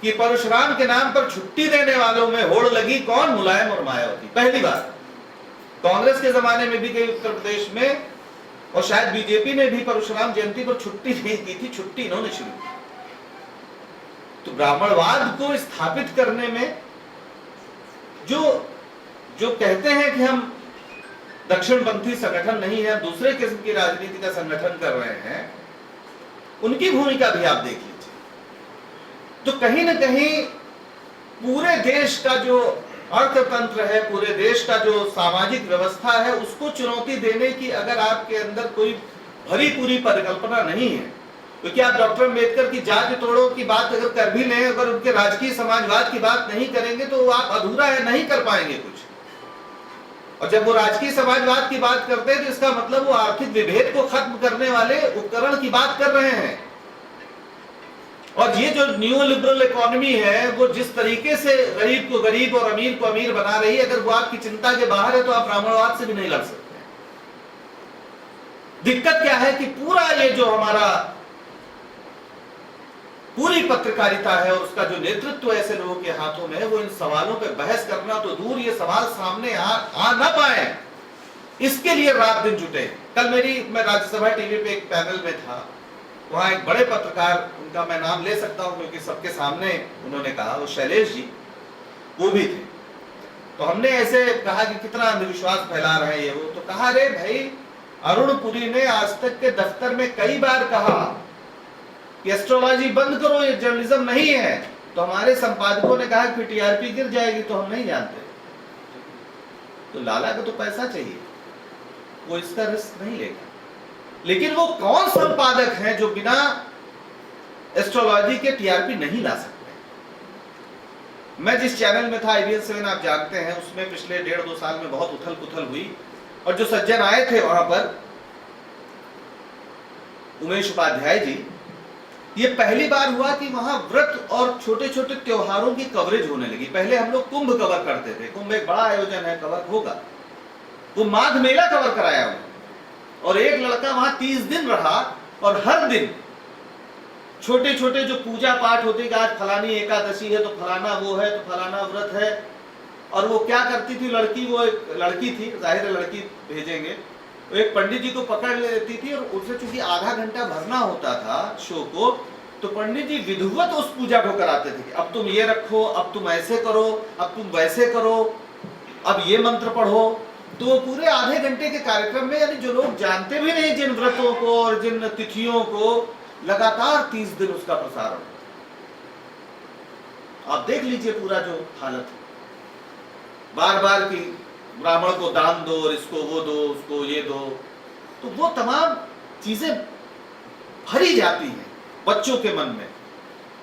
कि परशुराम के नाम पर छुट्टी देने वालों में होड़ लगी कौन? मुलायम और मायावती। पहली बार कांग्रेस के जमाने में भी गई उत्तर प्रदेश में, और शायद बीजेपी ने भी परशुराम जयंती पर छुट्टी नहीं दी थी, छुट्टी इन्होंने शुरू की। तो ब्राह्मणवाद को स्थापित करने में जो कहते हैं कि हम दक्षिणपंथी संगठन नहीं है, दूसरे किस्म की राजनीति का संगठन कर रहे हैं, उनकी भूमिका भी आप देख लीजिए। तो कहीं ना कहीं पूरे देश का जो अर्थतंत्र है, पूरे देश का जो सामाजिक व्यवस्था है, उसको चुनौती देने की अगर आपके अंदर कोई भरी पूरी परिकल्पना नहीं है, क्योंकि आप डॉक्टर अम्बेडकर की जाति तोड़ो की बात अगर कर भी लें, अगर उनके राजकीय समाजवाद की बात नहीं करेंगे तो आप अधूरा है, नहीं कर पाएंगे कुछ। और जब वो राजकीय समाजवाद की बात करते हैं तो इसका मतलब वो आर्थिक विभेद को खत्म करने वाले उपकरण की बात कर रहे हैं। और ये जो न्यू लिबरल इकोनॉमी है वो जिस तरीके से गरीब को गरीब और अमीर को अमीर बना रही है, अगर वो आपकी चिंता के बाहर है तो आप ब्राह्मणवाद से भी नहीं लड़ सकते। दिक्कत क्या है कि पूरा ये जो हमारा पूरी पत्रकारिता है और उसका जो नेतृत्व ऐसे लोगों के हाथों में है, वो इन सवालों पे बहस करना तो दूर, ये सवाल सामने आ ना पाए इसके लिए रात दिन जुटे। कल मैं राज्यसभा टीवी पे एक पैनल में था, वहां एक बड़े पत्रकार, उनका मैं नाम ले सकता हूं क्योंकि सबके सामने उन्होंने कहा, वो शैलेश जी वो भी थे। तो हमने ऐसे कहा कि कितना अंधविश्वास फैला रहे हैं ये वो, तो कहा रे भाई, अरुण पुरी ने आज तक के दफ्तर में कई बार कहा कि एस्ट्रोलॉजी बंद करो, ये जर्नलिज्म नहीं है। तो हमारे संपादकों ने कहा कि टीआरपी गिर जाएगी, तो हम नहीं जानते। तो लाला को तो पैसा चाहिए, वो इसका रिस्क नहीं लेगा। लेकिन वो कौन संपादक हैं जो बिना एस्ट्रोलॉजी के टीआरपी नहीं ला सकते? मैं जिस चैनल में था IBN 7 आप जानते हैं, उसमें पिछले 1.5-2 साल में बहुत उथल पुथल हुई, और जो सज्जन आए थे वहां पर, उमेश उपाध्याय जी, ये पहली बार हुआ कि वहां व्रत और छोटे छोटे त्योहारों की कवरेज होने लगी। पहले हम लोग कुंभ कवर करते थे, कुंभ एक बड़ा आयोजन है, कवर होगा। वो माघ मेला कवर कराया उन्होंने, और एक लड़का वहां 30 दिन रहा, और हर दिन छोटे छोटे जो पूजा पाठ होते कि आज फलानी एकादशी है तो फलाना वो है तो फलाना व्रत है। और वो क्या करती थी लड़की, वो एक लड़की थी, जाहिर है लड़की भेजेंगे, वो एक पंडित जी को पकड़ लेती थी, और उससे चूंकि आधा घंटा भरना होता था शो को, तो पंडित जी विधिवत उस पूजा को कराते थे कि अब तुम ये रखो, अब तुम ऐसे करो, अब तुम वैसे करो, अब ये मंत्र पढ़ो। तो वो पूरे आधे घंटे के कार्यक्रम में, यानी जो लोग जानते भी नहीं जिन व्रतों को और जिन तिथियों को, लगातार 30 दिन उसका प्रसारण। आप देख लीजिए पूरा जो हालत है, बार बार की ब्राह्मण को दान दो और इसको वो दो, उसको ये दो, तो वो तमाम चीजें भरी जाती हैं बच्चों के मन में।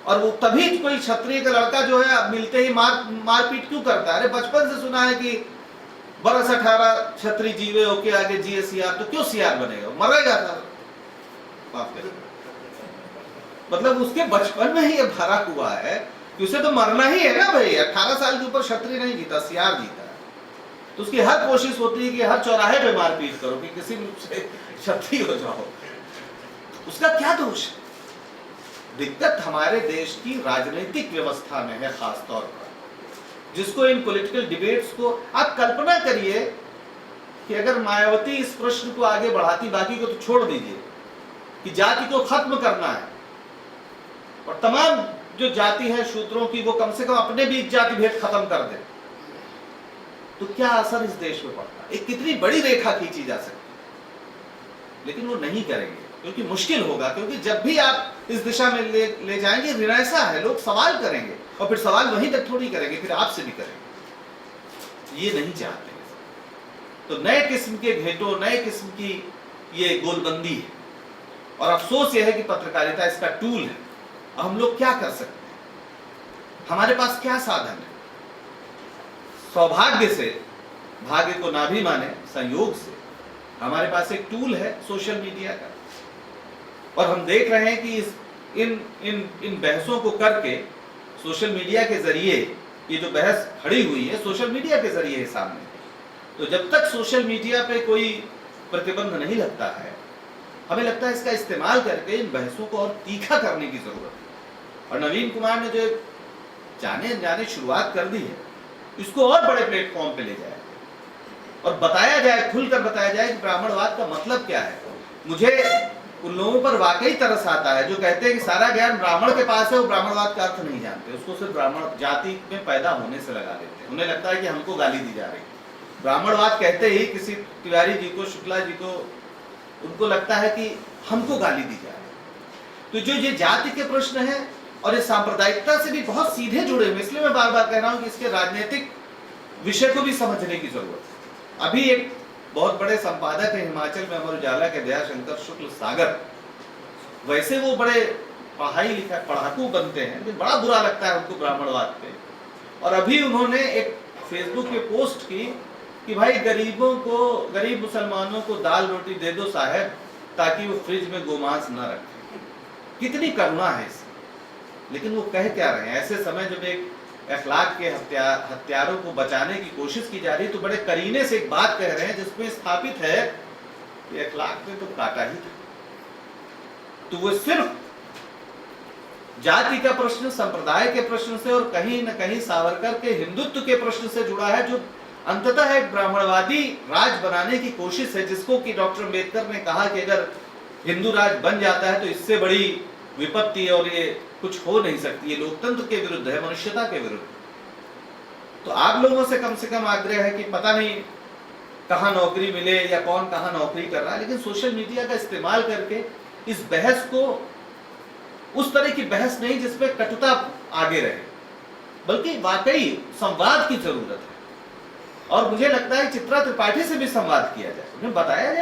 और वो तभी कोई क्षत्रिय का लड़का जो है अब मिलते ही मारपीट क्यों करता है? अरे बचपन से सुना है कि बरस 18 क्षत्रिय जीवे होके आगे जिए सियार, तो क्यों सियार बनेगा? मरेगा था, मतलब उसके बचपन में ही ये भरा हुआ है कि उसे तो मरना ही है ना भाई। 18 साल के ऊपर क्षत्रिय नहीं जीता, सियार जीता है। तो उसकी हर कोशिश होती है कि हर चौराहे पे मारपीट करो कि किसी से क्षत्रिय हो जाओ। उसका क्या दोष है? दिक्कत हमारे देश की राजनीतिक व्यवस्था में है खास तौर पर, जिसको इन पॉलिटिकल डिबेट्स को, आप कल्पना करिए कि अगर मायावती इस प्रश्न को आगे बढ़ाती, बाकी को तो छोड़ दीजिए, कि जाति को खत्म करना है और तमाम जो जाति है शूद्रों की, वो कम से कम अपने बीच जाति भेद खत्म कर दे, तो क्या असर इस देश में पड़ता है? एक कितनी बड़ी रेखा खींची जा सकती है। लेकिन वो नहीं करेंगे क्योंकि मुश्किल होगा, क्योंकि जब भी आप इस दिशा में ले जाएंगे, रिनायसा है, लोग सवाल करेंगे, और फिर सवाल वहीं तक थोड़ी करेंगे, फिर आपसे भी करेंगे। ये नहीं चाहते। तो नए किस्म के भेंटों, नए किस्म की ये गोलबंदी है, और अफसोस यह है कि पत्रकारिता इसका टूल है। हम लोग क्या कर सकते हैं? हमारे पास क्या साधन है? सौभाग्य से, भाग्य को ना भी माने, संयोग से हमारे पास एक टूल है सोशल मीडिया का, और हम देख रहे हैं कि इन बहसों को करके सोशल मीडिया के जरिए, ये जो बहस खड़ी हुई है सोशल मीडिया के जरिए है सामने। तो जब तक सोशल मीडिया पे कोई प्रतिबंध नहीं लगता है, हमें लगता है इसका इस्तेमाल करके इन बहसों को और तीखा करने की जरूरत है। और नवीन कुमार ने जो जाने शुरुआत कर दी है, इसको और बड़े प्लेटफॉर्म पे ले जाए और बताया जाए, खुलकर बताया जाए कि ब्राह्मणवाद का मतलब क्या है। मुझे उन लोगों पर वाकई तरस आता है जो कहते हैं कि सारा ज्ञान ब्राह्मण के पास है, वो ब्राह्मणवाद का अर्थ नहीं जानते, उसको सिर्फ ब्राह्मण जाति में पैदा होने से लगा देते हैं। उन्हें लगता है कि हमको गाली दी जा रही है। ब्राह्मणवाद कहते ही किसी तिवारी जी को, शुक्ला जी को, उनको लगता है कि हमको गाली दी जा रही है। तो जो ये जाति के प्रश्न है और इस सांप्रदायिकता से भी बहुत सीधे जुड़े हुए, इसलिए मैं बार बार कह रहा हूं कि इसके राजनीतिक विषय को भी समझने की जरूरत है। अभी एक बहुत बड़े संपादक है हिमाचल में, अमर उजाला के, दयाशंकर शुक्ल सागर, वैसे वो बड़े पढ़ाकू बनते हैं, लेकिन बड़ा बुरा लगता है उनको ब्राह्मणवाद पे। और अभी उन्होंने एक फेसबुक पे पोस्ट की कि भाई गरीब मुसलमानों को दाल रोटी दे दो साहब, ताकि वो फ्रिज में गोमांस न रखें। कितनी करुणा है इसमें। लेकिन वो कह क्या रहे हैं ऐसे समय जब एक अखलाक के हत्यारों को बचाने की कोशिश की जा रही है, तो बड़े करीने से एक बात कह रहे हैं जिसमें स्थापित है कि अखलाक ने तो काटा ही था। तो वो सिर्फ जाति का प्रश्न, संप्रदाय के प्रश्न से और कहीं न कहीं सावरकर के हिंदुत्व के प्रश्न से जुड़ा है, जो अंततः एक ब्राह्मणवादी राज बनाने की कोशिश है, जिसको कि डॉक्टर अम्बेडकर ने कहा कि अगर हिंदू राज बन जाता है तो इससे बड़ी विपत्ति और ये कुछ हो नहीं सकती, ये लोकतंत्र के विरुद्ध है, मनुष्यता के विरुद्ध। तो आप लोगों से कम आग्रह है कि पता नहीं कहां नौकरी मिले या कौन कहां नौकरी कर रहा है, लेकिन सोशल मीडिया का इस्तेमाल करके इस बहस को उस तरह की बहस नहीं जिसपे कटुता आगे रहे, बल्कि वाकई संवाद की जरूरत है। और मुझे लगता है चित्रा त्रिपाठी से भी संवाद किया जाए, उन्हें बताया जाए